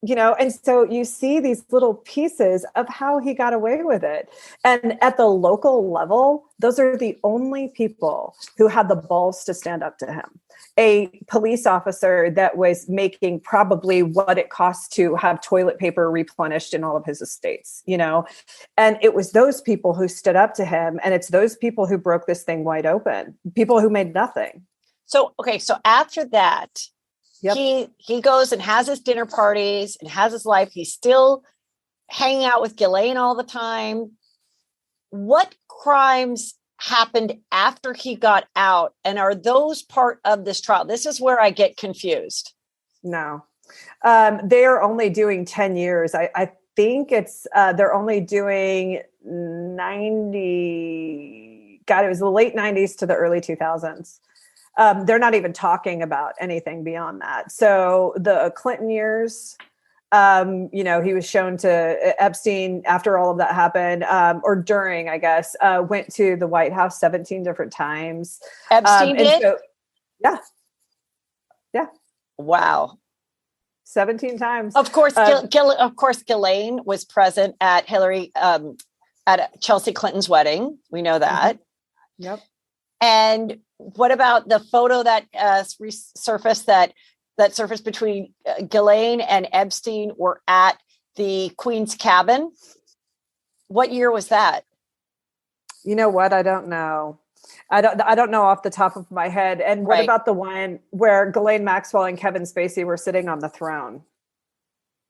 and so you see these little pieces of how he got away with it. And at the local level, those are the only people who had the balls to stand up to him. A police officer that was making probably what it costs to have toilet paper replenished in all of his estates, and it was those people who stood up to him. And it's those people who broke this thing wide open, people who made nothing. So, okay. So after that, yep. he goes and has his dinner parties and has his life. He's still hanging out with Ghislaine all the time. What crimes happened after he got out, and are those part of this trial? This is where I get confused. No, they are only doing 10 years. I think it's they're only doing 90. God, it was the late 90s to the early 2000s. They're not even talking about anything beyond that. So the Clinton years, he was shown to Epstein after all of that happened, or during, I guess, went to the White House 17 different times. Epstein did? So, yeah. Yeah. Wow. 17 times. Of course, Ghislaine was present at at Chelsea Clinton's wedding. We know that. Yep. And what about the photo that surfaced that surfaced between Ghislaine and Epstein were at the Queen's cabin? What year was that? You know what? I don't know. I don't know off the top of my head. And what about the one where Ghislaine Maxwell and Kevin Spacey were sitting on the throne?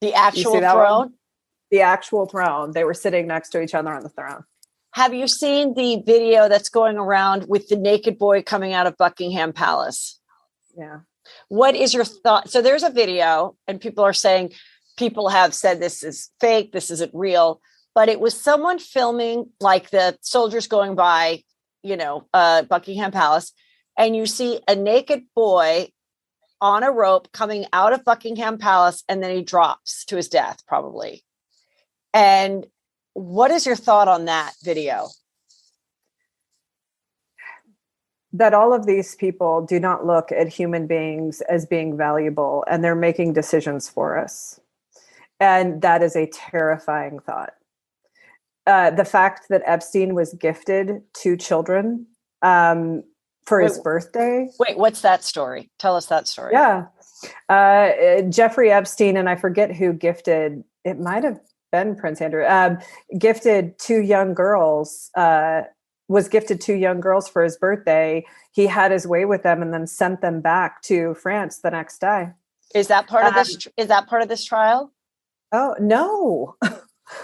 The actual throne? The actual throne. They were sitting next to each other on the throne. Have you seen the video that's going around with the naked boy coming out of Buckingham Palace? Yeah. What is your thought? So there's a video, and people have said this is fake, this isn't real, but it was someone filming like the soldiers going by, Buckingham Palace, and you see a naked boy on a rope coming out of Buckingham Palace, and then he drops to his death, probably. And what is your thought on that video? That all of these people do not look at human beings as being valuable, and they're making decisions for us. And that is a terrifying thought. The fact that Epstein was gifted 2 children for his birthday. Wait, what's that story? Tell us that story. Yeah. Jeffrey Epstein, and I forget who gifted, it might have been Prince Andrew, gifted 2 young girls, was gifted 2 young girls for his birthday. He had his way with them and then sent them back to France the next day. Is that part of this? Is that part of this trial? Oh, no.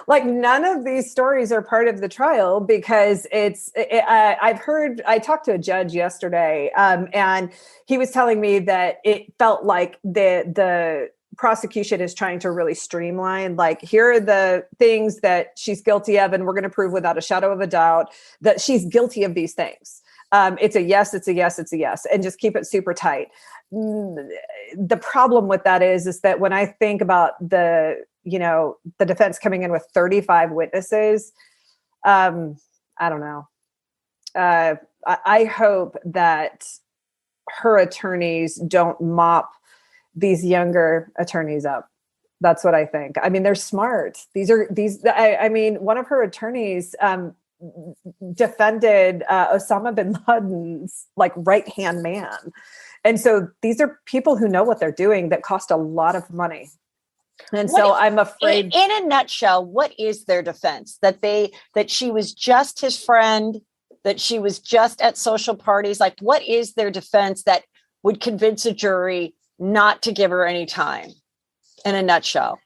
Like none of these stories are part of the trial because I talked to a judge yesterday, and he was telling me that it felt like the prosecution is trying to really streamline, like, here are the things that she's guilty of, and we're going to prove without a shadow of a doubt that she's guilty of these things. It's a yes, it's a yes, it's a yes, and just keep it super tight. The problem with that is that when I think about the defense coming in with 35 witnesses, I don't know. I hope that her attorneys don't mop these younger attorneys up. That's what I think. I mean, they're smart. I mean, one of her attorneys defended Osama bin Laden's like right-hand man. And so these are people who know what they're doing that cost a lot of money. And I'm afraid, in a nutshell, what is their defense? That she was just his friend, that she was just at social parties. Like, what is their defense that would convince a jury not to give her any time, in a nutshell?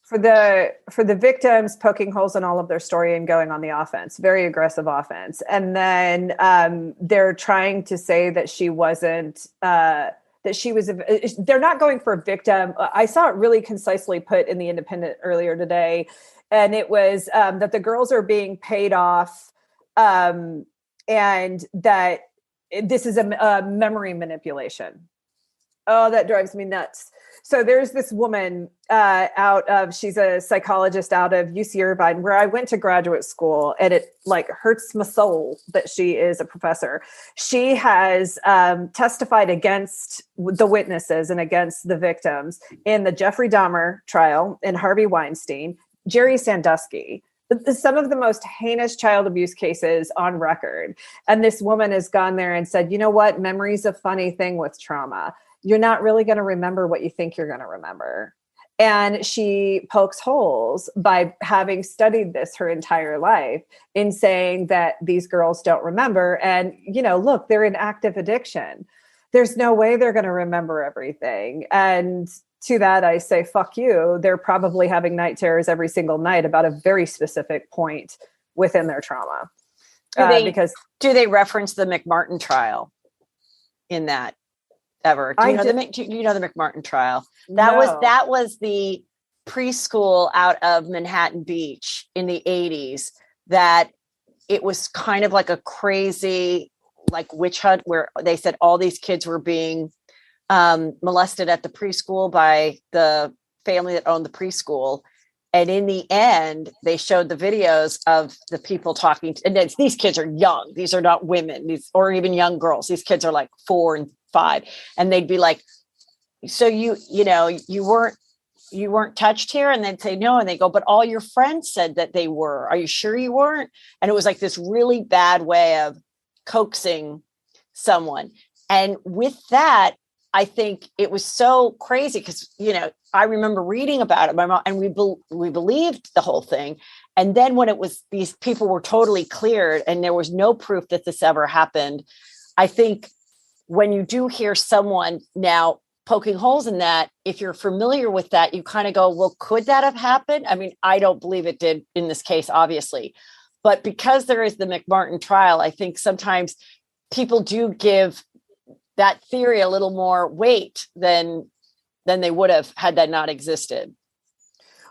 For the victims, poking holes in all of their story and going on the offense, very aggressive offense. And then they're trying to say that she wasn't, they're not going for a victim. I saw it really concisely put in the Independent earlier today. And it was that the girls are being paid off, and that this is a memory manipulation. Oh, that drives me nuts. So there's this woman she's a psychologist out of UC Irvine, where I went to graduate school, and it like hurts my soul that she is a professor. She has testified against the witnesses and against the victims in the Jeffrey Dahmer trial, and Harvey Weinstein, Jerry Sandusky, some of the most heinous child abuse cases on record. And this woman has gone there and said, you know what? Memory's a funny thing with trauma. You're not really going to remember what you think you're going to remember. And she pokes holes by having studied this her entire life in saying that these girls don't remember. And, look, they're in active addiction. There's no way they're going to remember everything. And to that, I say, fuck you. They're probably having night terrors every single night about a very specific point within their trauma. Do they reference the McMartin trial in that? Ever? Do you know the McMartin trial? That was the preschool out of Manhattan Beach in the 80s, that it was kind of like a crazy like witch hunt, where they said all these kids were being molested at the preschool by the family that owned the preschool. And in the end, they showed the videos of the people talking. And these kids are young. These are not women, or even young girls. These kids are like 4 and 5. And they'd be like, so you weren't touched here? And they'd say, no. And they go, but all your friends said that they were. Are you sure you weren't? And it was like this really bad way of coaxing someone. And with that, I think it was so crazy because, I remember reading about it, my mom, and we believed the whole thing. And then when it was, these people were totally cleared and there was no proof that this ever happened, I think when you do hear someone now poking holes in that, if you're familiar with that, you kind of go, well, could that have happened? I mean, I don't believe it did in this case, obviously. But because there is the McMartin trial, I think sometimes people do give that theory a little more weight than they would have had that not existed.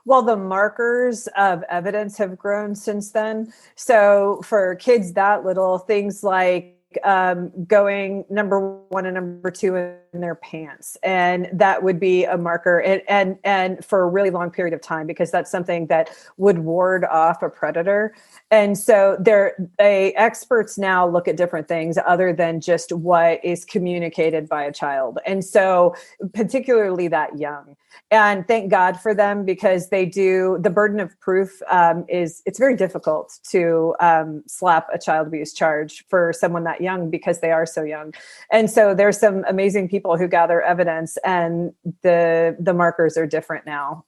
Well, the markers of evidence have grown since then. So for kids that little, things like going number 1 and number 2 in their pants, and that would be a marker, and for a really long period of time, because that's something that would ward off a predator. And so experts now look at different things other than just what is communicated by a child, and so particularly that young. And thank God for them, because they do, the burden of proof it's very difficult to slap a child abuse charge for someone that young, because they are so young. And so there's some amazing people who gather evidence, and the markers are different now.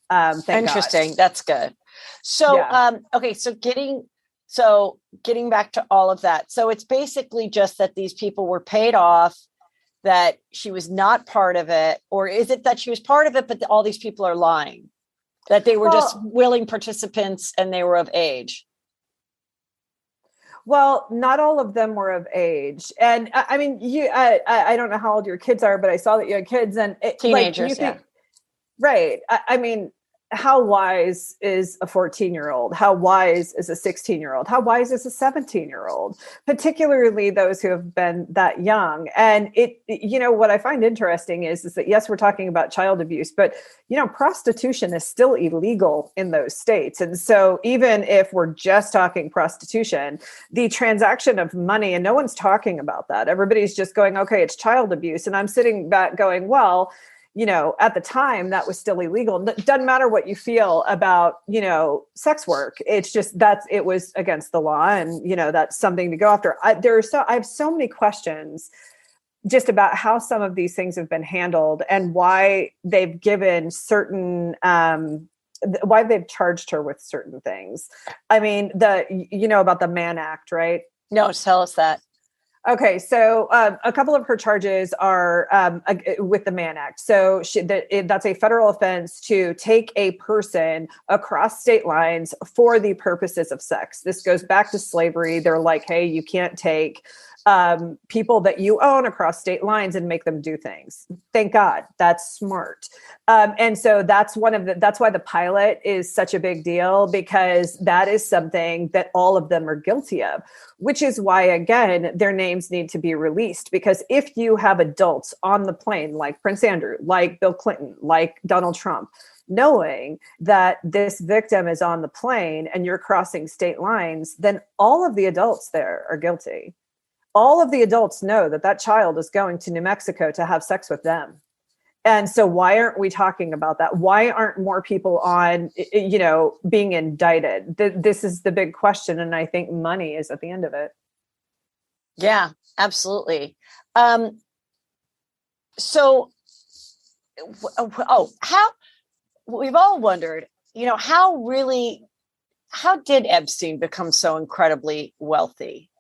Interesting. God. That's good. So, yeah. Okay. So getting back to all of that. So it's basically just that these people were paid off, that she was not part of it, or is it that she was part of it, but all these people are lying? That they were just Well, willing participants and they were of age. Well, not all of them were of age, and I mean, I don't know how old your kids are, but I saw that you had kids, and Teenagers, yeah. Right? I mean, how wise is a 14-year-old? How wise is a 16-year-old? How wise is a 17-year-old? Particularly those who have been that young. And what I find interesting is that yes, we're talking about child abuse, but prostitution is still illegal in those states. And so even if we're just talking prostitution, the transaction of money, and no one's talking about that. Everybody's just going, okay, it's child abuse. And I'm sitting back going, well, at the time that was still illegal. It doesn't matter what you feel about, sex work. It's just it was against the law, and that's something to go after. I have so many questions just about how some of these things have been handled and why they've given certain why they've charged her with certain things. I mean, about the Mann Act, right? No, tell us that. Okay, so a couple of her charges are with the Mann Act. So that's a federal offense to take a person across state lines for the purposes of sex. This goes back to slavery. They're like, hey, you can't take people that you own across state lines and make them do things. Thank God, that's smart. And so that's why the pilot is such a big deal, because that is something that all of them are guilty of, which is why, again, their names need to be released. Because if you have adults on the plane, like Prince Andrew, like Bill Clinton, like Donald Trump, knowing that this victim is on the plane and you're crossing state lines, then all of the adults there are guilty. All of the adults know that child is going to New Mexico to have sex with them. And so why aren't we talking about that? Why aren't more people being indicted? This is the big question. And I think money is at the end of it. Yeah, absolutely. So, how we've all wondered, how did Epstein become so incredibly wealthy?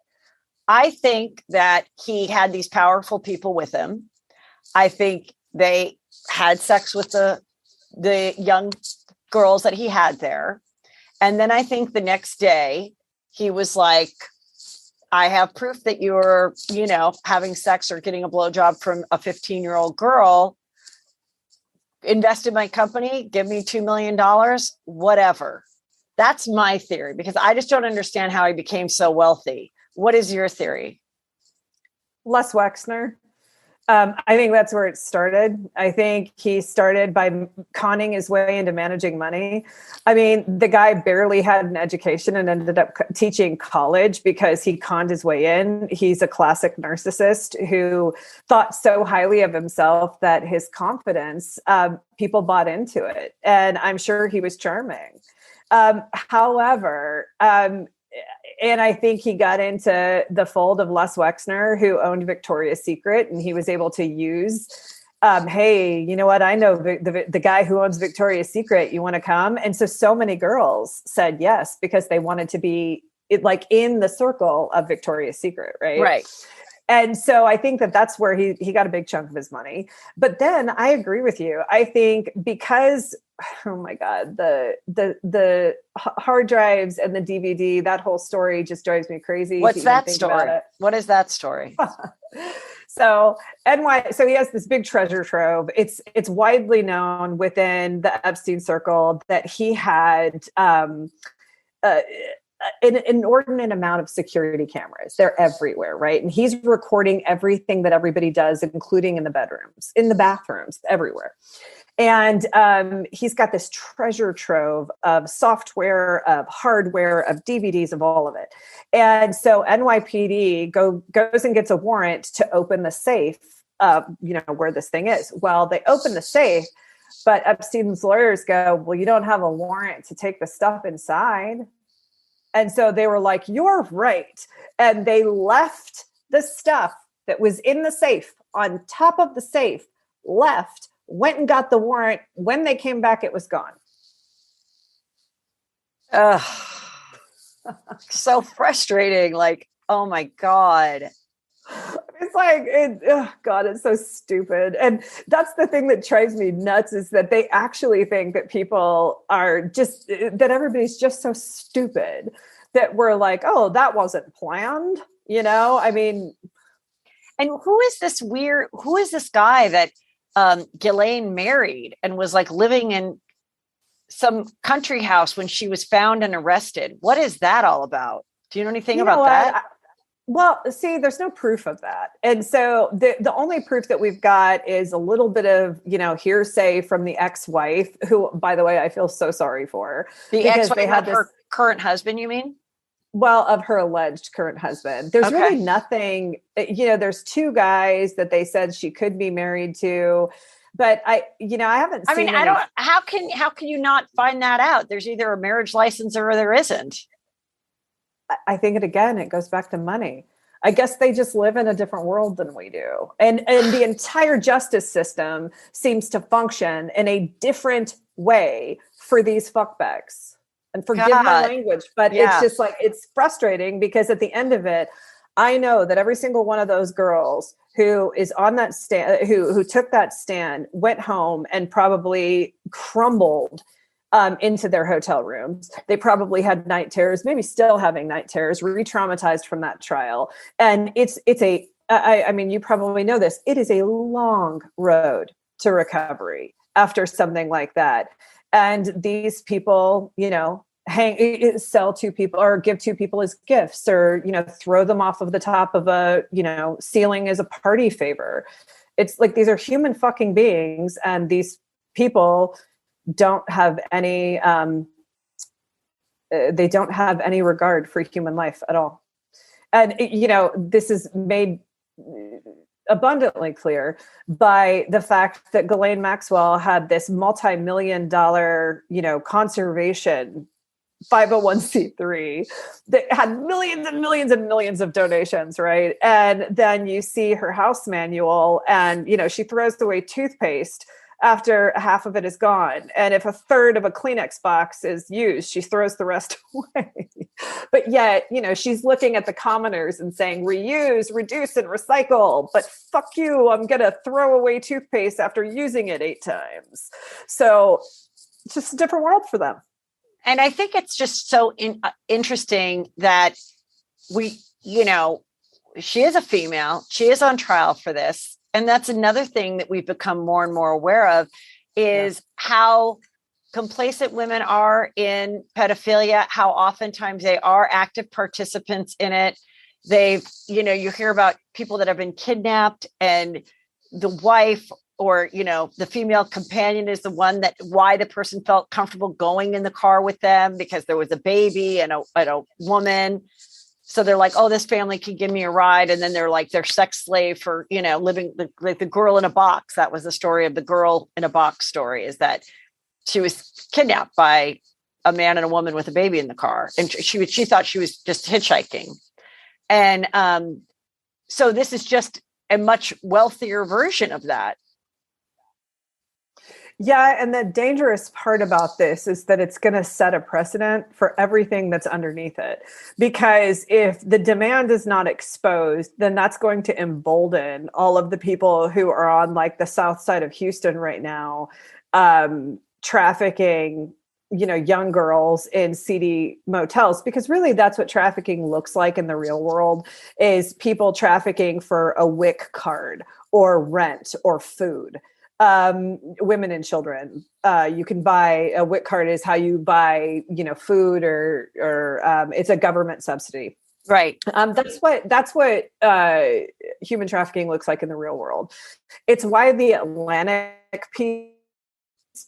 I think that he had these powerful people with him. I think they had sex with the young girls that he had there. And then I think the next day he was like, I have proof that you're, having sex or getting a blowjob from a 15-year-old girl. Invest in my company, give me $2 million, whatever. That's my theory, because I just don't understand how he became so wealthy. What is your theory? Les Wexner. I think that's where it started. I think he started by conning his way into managing money. I mean, the guy barely had an education and ended up teaching college because he conned his way in. He's a classic narcissist who thought so highly of himself that his confidence, people bought into it. And I'm sure he was charming. However, and I think he got into the fold of Les Wexner, who owned Victoria's Secret, and he was able to use, hey, you know what? I know the guy who owns Victoria's Secret. You want to come? And so many girls said yes, because they wanted to be in the circle of Victoria's Secret, right? Right. And so I think that's where he got a big chunk of his money. But then I agree with you. I think because, oh my God, the hard drives and the DVD, that whole story just drives me crazy. What's that story? What is that story? So he has this big treasure trove. It's widely known within the Epstein circle that he had an inordinate amount of security cameras. They're everywhere, right? And he's recording everything that everybody does, including in the bedrooms, in the bathrooms, everywhere. And he's got this treasure trove of software, of hardware, of DVDs, of all of it. And so NYPD goes and gets a warrant to open the safe, where this thing is. Well, they open the safe, but Epstein's lawyers go, well, you don't have a warrant to take the stuff inside. And so they were like, you're right. And they left the stuff that was in the safe on top of the safe, went and got the warrant. When they came back, it was gone. So frustrating. Like, oh my God. It's like, oh God, it's so stupid. And that's the thing that drives me nuts, is that they actually think that people are just, that everybody's just so stupid that we're like, oh, that wasn't planned. I mean. And who is this guy that Ghislaine married and was like living in some country house when she was found and arrested? What is that all about? Do you know anything about that? Well, see, there's no proof of that. And so the only proof that we've got is a little bit of, hearsay from the ex-wife, who, by the way, I feel so sorry for. The ex-wife of her current husband, you mean? Well, of her alleged current husband. There's really nothing, there's two guys that they said she could be married to, but I haven't seen how can you not find that out? There's either a marriage license or there isn't. I think it goes back to money. I guess they just live in a different world than we do. And the entire justice system seems to function in a different way for these fuckbags. And forgive my language, but it's just like, it's frustrating because at the end of it, I know that every single one of those girls who is on that stand, who took that stand, went home and probably crumbled into their hotel rooms. They probably had night terrors, maybe still having night terrors, re-traumatized from that trial. And I mean, you probably know this. It is a long road to recovery after something like that. And these people, sell to people or give to people as gifts, or, throw them off of the top of a, ceiling as a party favor. It's like, these are human fucking beings. And these people don't have any, they don't have any regard for human life at all. And, this is made abundantly clear by the fact that Ghislaine Maxwell had this multi-million-dollar, conservation 501c3 that had millions and millions and millions of donations, right? And then you see her house manual and, she throws away toothpaste after half of it is gone. And if a third of a Kleenex box is used, she throws the rest away. But yet, she's looking at the commoners and saying, reuse, reduce, and recycle. But fuck you, I'm going to throw away toothpaste after using it 8 times. So it's just a different world for them. And I think it's just so interesting that she is a female. She is on trial for this. And that's another thing that we've become more and more aware of is how complacent women are in pedophilia, how oftentimes they are active participants in it. You hear about people that have been kidnapped and the wife or, the female companion is the one why the person felt comfortable going in the car with them because there was a baby and a woman. So they're like, oh, this family can give me a ride. And then they're like their sex slave for, living like the girl in a box. That was the story of the girl in a box story, is that she was kidnapped by a man and a woman with a baby in the car. And she thought she was just hitchhiking. And so this is just a much wealthier version of that. Yeah. And the dangerous part about this is that it's going to set a precedent for everything that's underneath it. Because if the demand is not exposed, then that's going to embolden all of the people who are on like the south side of Houston right now, trafficking, young girls in seedy motels, because really that's what trafficking looks like in the real world, is people trafficking for a WIC card or rent or food. Women and children. You can buy a WIC card is how you buy, food or it's a government subsidy. Right. That's what human trafficking looks like in the real world. It's why the Atlantic piece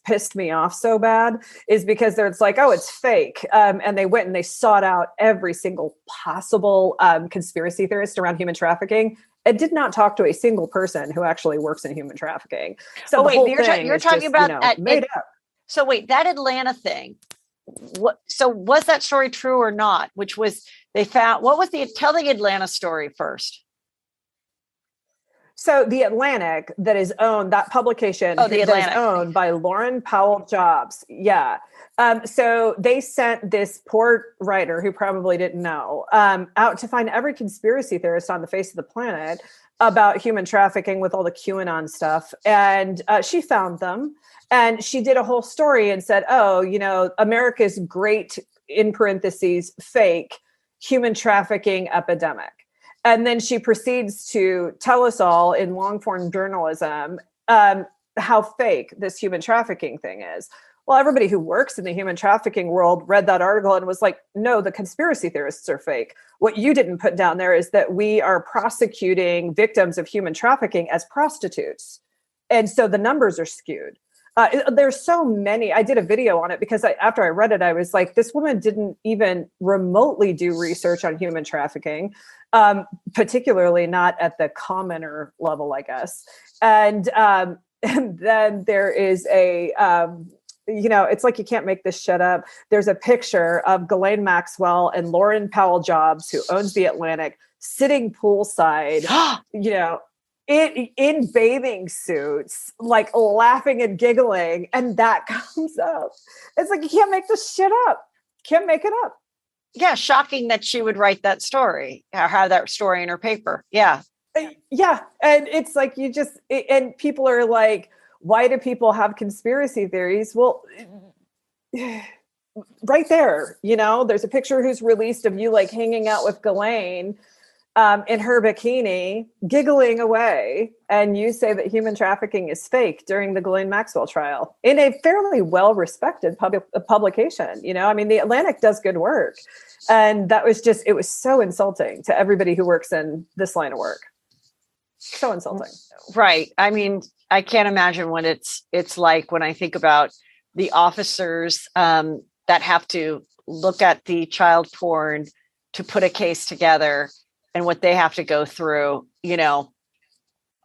pissed me off so bad, is because it's like, oh, it's fake. And they went and they sought out every single possible conspiracy theorist around human trafficking. It did not talk to a single person who actually works in human trafficking. So you're talking about made up. So wait, that Atlanta thing. So was that story true or not? Which was tell the Atlanta story first. So the Atlantic that is owned, that publication Oh, the that Atlantic. is owned by Lauren Powell Jobs. Yeah. So they sent this poor writer who probably didn't know out to find every conspiracy theorist on the face of the planet about human trafficking with all the QAnon stuff. And she found them and she did a whole story and said, oh, you know, America's great, in parentheses, fake human trafficking epidemic. And then she proceeds to tell us all in long form journalism how fake this human trafficking thing is. Well, everybody who works in the human trafficking world read that article and was like, no, the conspiracy theorists are fake. What you didn't put down there is that we are prosecuting victims of human trafficking as prostitutes. And so the numbers are skewed. There's so many. I did a video on it because after I read it, I was like, this woman didn't even remotely do research on human trafficking, particularly not at the commoner level, I guess. And then there is a... you know, it's like you can't make this shit up. There's a picture of Ghislaine Maxwell and Lauren Powell Jobs, who owns the Atlantic, sitting poolside, you know, in bathing suits, like laughing and giggling. And that comes up. It's like, you can't make this shit up. Can't make it up. Yeah. Shocking that she would write that story or have that story in her paper. Yeah. Yeah. And it's like, and people are like, why do people have conspiracy theories? Well, right there, you know, there's a picture who's released of you like hanging out with Ghislaine in her bikini, giggling away. And you say that human trafficking is fake during the Ghislaine Maxwell trial in a fairly well-respected publication. You know, I mean, the Atlantic does good work. And that was it was so insulting to everybody who works in this line of work. So insulting. Right. I mean, I can't imagine what it's like when I think about the officers that have to look at the child porn to put a case together and what they have to go through, you know,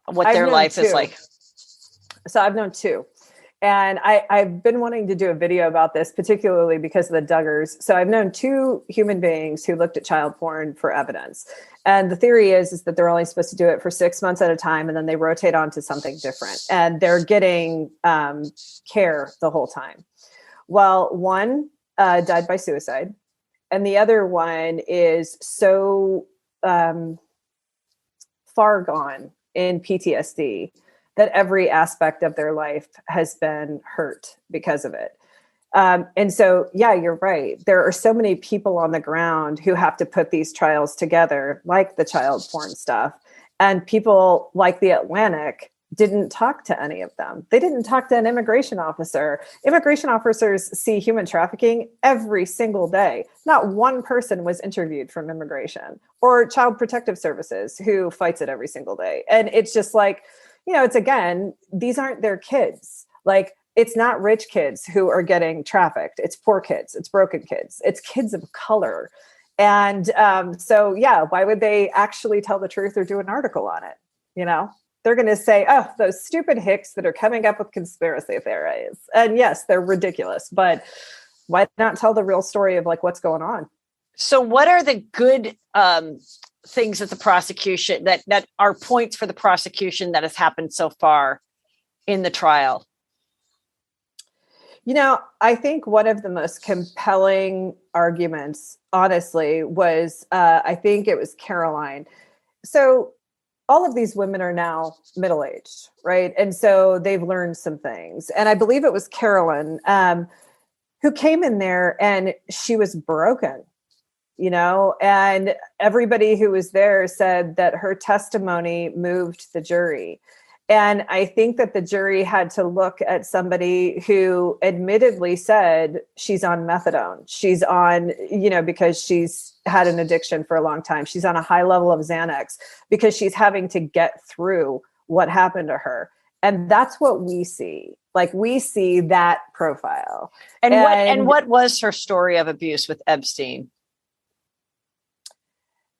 what their life is like. So I've known two. And I've been wanting to do a video about this, particularly because of the Duggars. So I've known two human beings who looked at child porn for evidence. And the theory is that they're only supposed to do it for 6 months at a time, and then they rotate on to something different. And they're getting care the whole time. Well, one died by suicide, and the other one is so far gone in PTSD that every aspect of their life has been hurt because of it. And so, yeah, you're right. There are so many people on the ground who have to put these trials together, like the child porn stuff. And people like the Atlantic didn't talk to any of them. They didn't talk to an immigration officer. Immigration officers see human trafficking every single day. Not one person was interviewed from immigration or Child Protective Services, who fights it every single day. And it's just like, you know, it's again, these aren't their kids. Like, it's not rich kids who are getting trafficked. It's poor kids. It's broken kids. It's kids of color. And so, yeah, why would they actually tell the truth or do an article on it? You know, they're going to say, oh, those stupid hicks that are coming up with conspiracy theories. And yes, they're ridiculous. But why not tell the real story of like what's going on? So what are the good things that the prosecution that are points for the prosecution that has happened so far in the trial? You know, I think one of the most compelling arguments, honestly, was I think it was Caroline. So all of these women are now middle-aged, right? And so they've learned some things. And I believe it was Carolyn who came in there and she was broken, you know, and everybody who was there said that her testimony moved the jury. And I think that the jury had to look at somebody who admittedly said she's on methadone. She's on, you know, because she's had an addiction for a long time. She's on a high level of Xanax because she's having to get through what happened to her. And that's what we see. Like, we see that profile. And what was her story of abuse with Epstein?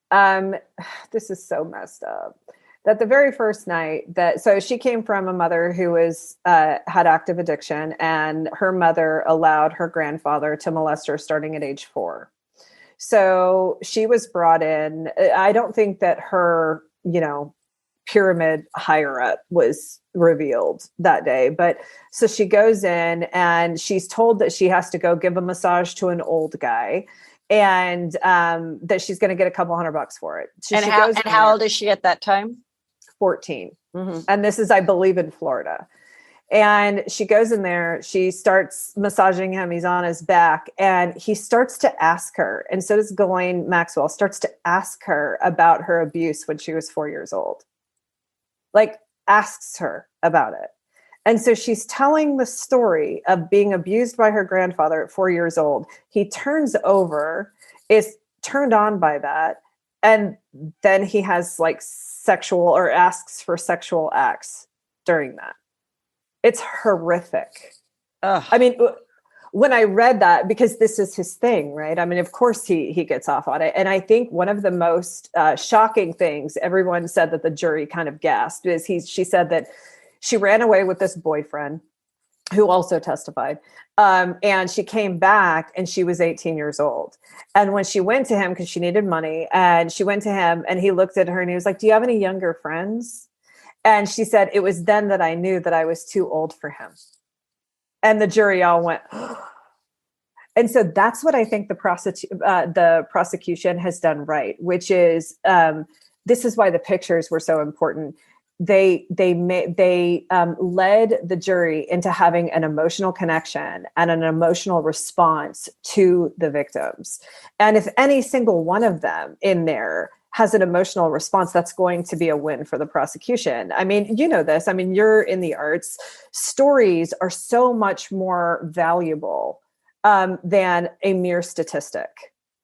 This is so messed up. That the very first night so she came from a mother who was had active addiction, and her mother allowed her grandfather to molest her starting at age 4. So she was brought in. I don't think that her, you know, pyramid higher up was revealed that day. But so she goes in and she's told that she has to go give a massage to an old guy, and that she's going to get a couple $100 for it. So And she how goes and in how there, old is she at that time? 14. Mm-hmm. And this is, I believe, in Florida. And she goes in there, she starts massaging him. He's on his back, and he starts to ask her, and so does Ghislaine Maxwell, starts to ask her about her abuse when she was 4 years old. Like, asks her about it. And so she's telling the story of being abused by her grandfather at 4 years old. He turns over, is turned on by that. And then he has like sexual, or asks for sexual acts during that. It's horrific. Ugh. I mean, when I read that, because this is his thing, right? I mean, of course he gets off on it. And I think one of the most shocking things, everyone said that the jury kind of gasped, is she said that she ran away with this boyfriend who also testified. And she came back and she was 18 years old. And when she went to him, because she needed money, and she went to him and he looked at her and he was like, "Do you have any younger friends?" And she said, "It was then that I knew that I was too old for him." And the jury all went, and so that's what I think the prosecution has done right, which is, this is why the pictures were so important. They led the jury into having an emotional connection and an emotional response to the victims. And if any single one of them in there has an emotional response, that's going to be a win for the prosecution. I mean, you know this. I mean, you're in the arts. Stories are so much more valuable than a mere statistic,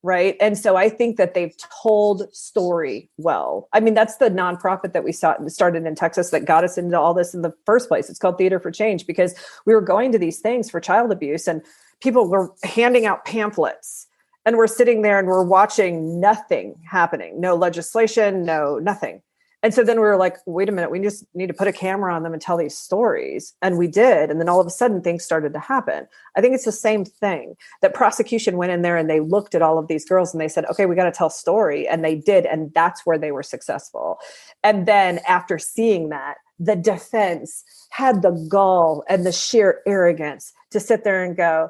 right? And so I think that they've told story well. I mean, that's the nonprofit that we started in Texas that got us into all this in the first place. It's called Theater for Change, because we were going to these things for child abuse and people were handing out pamphlets. And we're sitting there and we're watching nothing happening, no legislation, no nothing. And so then we were like, wait a minute, we just need to put a camera on them and tell these stories. And we did. And then all of a sudden things started to happen. I think it's the same thing, that prosecution went in there and they looked at all of these girls and they said, okay, we got to tell story. And they did. And that's where they were successful. And then after seeing that, the defense had the gall and the sheer arrogance to sit there and go,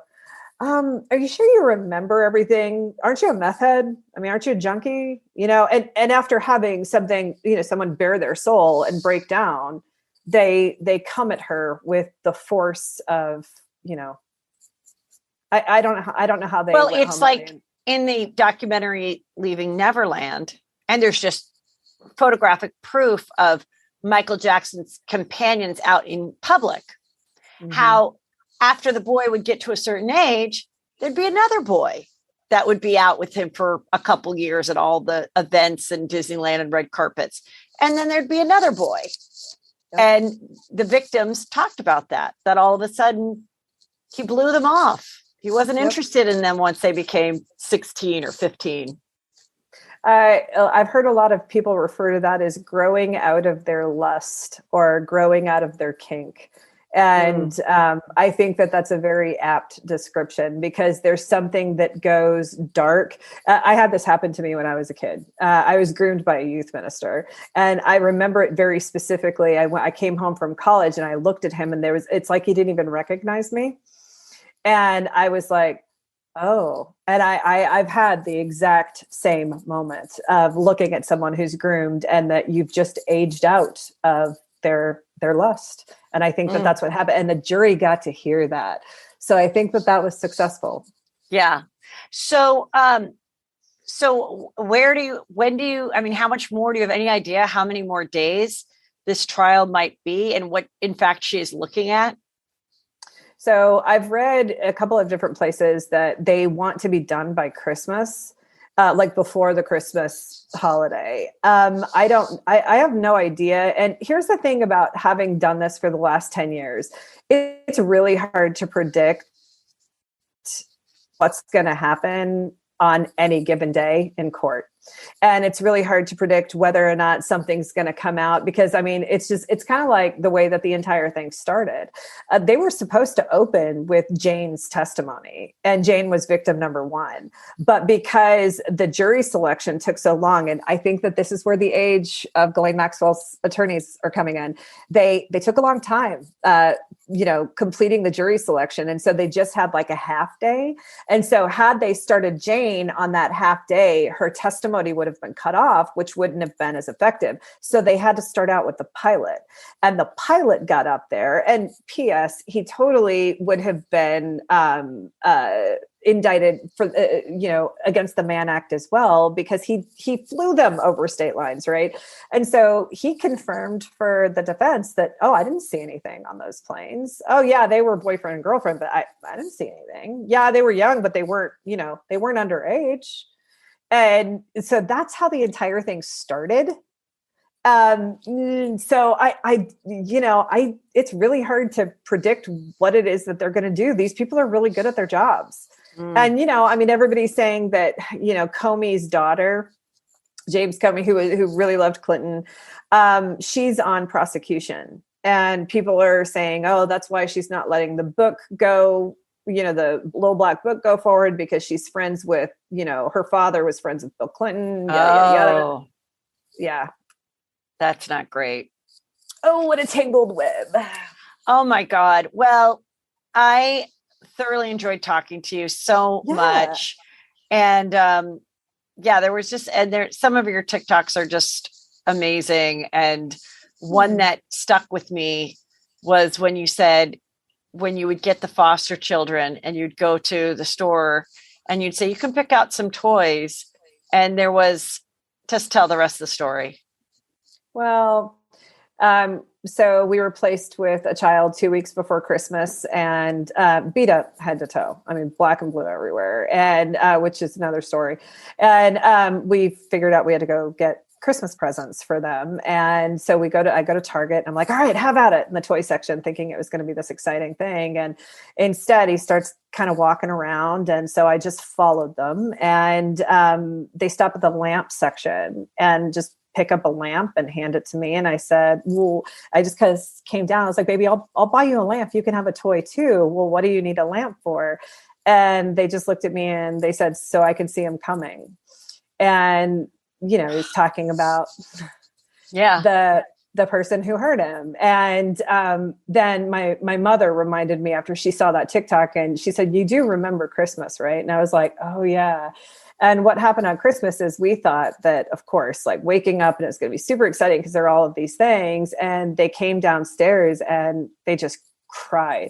are you sure you remember everything? Aren't you a meth head? I mean, aren't you a junkie? You know, and after having something, you know, someone bare their soul and break down, they come at her with the force of, you know, I don't know how they. Well, it's like in the documentary Leaving Neverland, and there's just photographic proof of Michael Jackson's companions out in public, how after the boy would get to a certain age, there'd be another boy that would be out with him for a couple years at all the events and Disneyland and red carpets. And then there'd be another boy. Yep. And the victims talked about that all of a sudden he blew them off. He wasn't interested in them once they became 16 or 15. I've heard a lot of people refer to that as growing out of their lust or growing out of their kink. And I think that that's a very apt description, because there's something that goes dark. I had this happen to me when I was a kid. I was groomed by a youth minister, and I remember it very specifically. I came home from college and I looked at him, and it's like he didn't even recognize me. And I was like, oh, and I've had the exact same moment of looking at someone who's groomed and that you've just aged out of their lust. And I think that that's what happened. And the jury got to hear that. So I think that was successful. Yeah. So, when do you, I mean, how much more do you have any idea how many more days this trial might be and what in fact she is looking at? So I've read a couple of different places that they want to be done by Christmas. Like before the Christmas holiday. I have no idea. And here's the thing about having done this for the last 10 years. It's really hard to predict what's going to happen on any given day in court. And it's really hard to predict whether or not something's going to come out, because I mean, it's kind of like the way that the entire thing started. They were supposed to open with Jane's testimony, and Jane was victim number one. But because the jury selection took so long, and I think that this is where the age of Ghislaine Maxwell's attorneys are coming in, they took a long time, completing the jury selection. And so they just had like a half day. And so had they started Jane on that half day, her testimony would have been cut off, which wouldn't have been as effective. So they had to start out with the pilot, and the pilot got up there, and P.S. he totally would have been indicted for, against the Mann Act as well, because he flew them over state lines. Right. And so he confirmed for the defense that, oh, I didn't see anything on those planes. Oh yeah, they were boyfriend and girlfriend, but I didn't see anything. Yeah, they were young, but they weren't underage. And so that's how the entire thing started. So it's really hard to predict what it is that they're going to do. These people are really good at their jobs. And, everybody's saying that, Comey's daughter, James Comey, who really loved Clinton, she's on prosecution, and people are saying, oh, that's why she's not letting the book go, the Little Black Book go forward, because she's friends with, her father was friends with Bill Clinton. Yada. Yeah. That's not great. Oh, what a tangled web. Oh my God. Well, I thoroughly enjoyed talking to you so much. And there was some of your TikToks are just amazing. And one that stuck with me was when you said, when you would get the foster children and you'd go to the store and you'd say, you can pick out some toys. And there was, just tell the rest of the story. Well, so we were placed with a child 2 weeks before Christmas, and beat up head to toe. I mean, black and blue everywhere, and which is another story. And we figured out we had to go get Christmas presents for them. And so I go to Target, and I'm like, all right, have at it in the toy section, thinking it was going to be this exciting thing. And instead he starts kind of walking around. And so I just followed them, and they stop at the lamp section and just pick up a lamp and hand it to me. And I said, well, I just kind of came down. I was like, baby, I'll buy you a lamp. You can have a toy too. Well, what do you need a lamp for? And they just looked at me and they said, so I can see him coming. And, he's talking about the person who hurt him. And then my mother reminded me after she saw that TikTok, and she said, you do remember Christmas, right? And I was like, oh yeah. And what happened on Christmas is we thought that, of course, like waking up and it's going to be super exciting because there are all of these things. And they came downstairs and they just cried.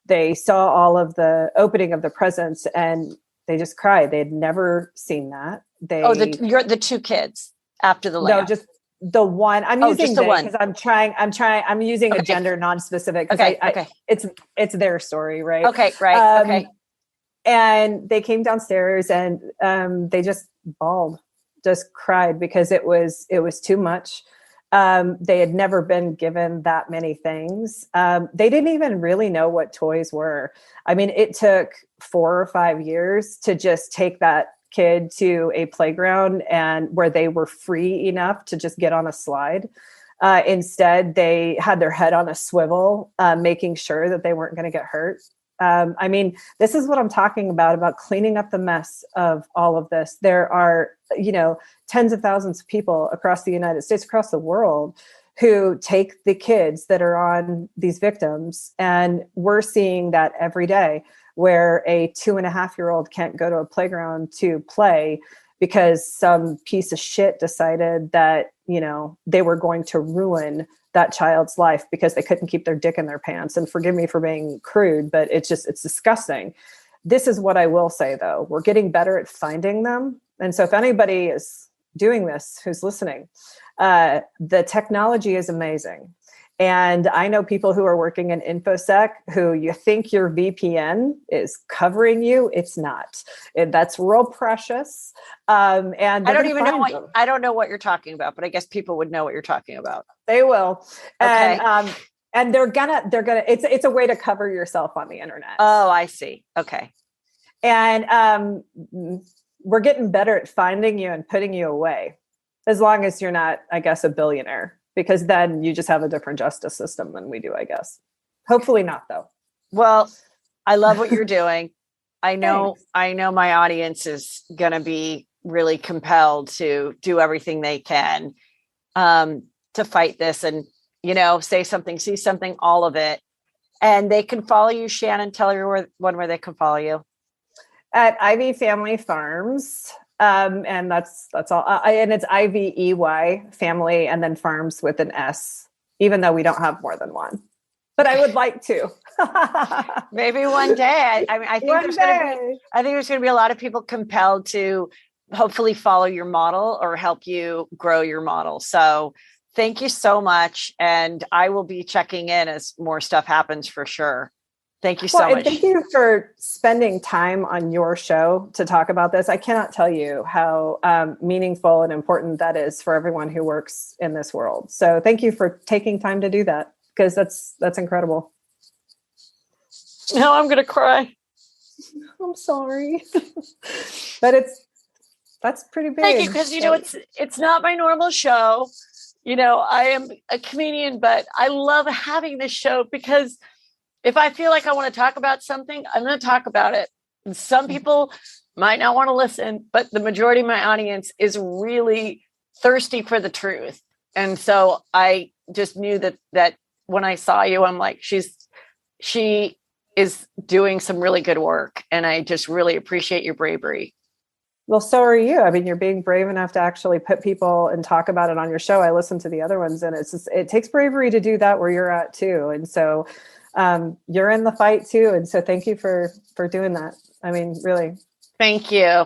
They saw all of the opening of the presents and they just cried. They had never seen that. You're the two kids after the lamp. No, just the one. I'm using the one because I'm using a gender non-specific. Okay. It's their story, right? Okay. Right. Okay. And they came downstairs and they just bawled, just cried because it was too much. They had never been given that many things. They didn't even really know what toys were. I mean, it took 4 or 5 years to just take that kid to a playground and where they were free enough to just get on a slide. Instead, they had their head on a swivel, making sure that they weren't going to get hurt. I mean, this is what I'm talking about cleaning up the mess of all of this. There are, tens of thousands of people across the United States, across the world, who take the kids that are on these victims. And we're seeing that every day, where a 2.5-year-old can't go to a playground to play because some piece of shit decided that, they were going to ruin that child's life because they couldn't keep their dick in their pants. And forgive me for being crude, but it's disgusting. This is what I will say though. We're getting better at finding them. And so if anybody is doing this, who's listening, the technology is amazing. And I know people who are working in InfoSec who you think your VPN is covering you. It's not. That's real precious. And I don't know what you're talking about, but I guess people would know what you're talking about. They will. Okay. And they're gonna, it's a way to cover yourself on the internet. Oh, I see. Okay. And, we're getting better at finding you and putting you away, as long as you're not, I guess, a billionaire, because then you just have a different justice system than we do, I guess. Hopefully not, though. Well, I love what you're doing. I know Thanks. I know my audience is going to be really compelled to do everything they can to fight this and, say something, see something, all of it. And they can follow you, Shannon. Tell everyone where they can follow you. At Ivy Family Farms. And that's all. And it's IVEY family and then farms with an S, even though we don't have more than one. But I would like to. Maybe one day. I think there's going to be a lot of people compelled to hopefully follow your model or help you grow your model. So thank you so much. And I will be checking in as more stuff happens for sure. Thank you so much. And thank you for spending time on your show to talk about this. I cannot tell you how meaningful and important that is for everyone who works in this world. So thank you for taking time to do that, because that's incredible. Now I'm going to cry. I'm sorry. But that's pretty big. Thank you, because it's not my normal show. I am a comedian, but I love having this show because if I feel like I want to talk about something, I'm going to talk about it. And some people might not want to listen, but the majority of my audience is really thirsty for the truth. And so I just knew that when I saw you, I'm like, she is doing some really good work. And I just really appreciate your bravery. Well, so are you. I mean, you're being brave enough to actually put people and talk about it on your show. I listened to the other ones, and it takes bravery to do that where you're at too. And so you're in the fight too. And so thank you for doing that. I mean, really. Thank you.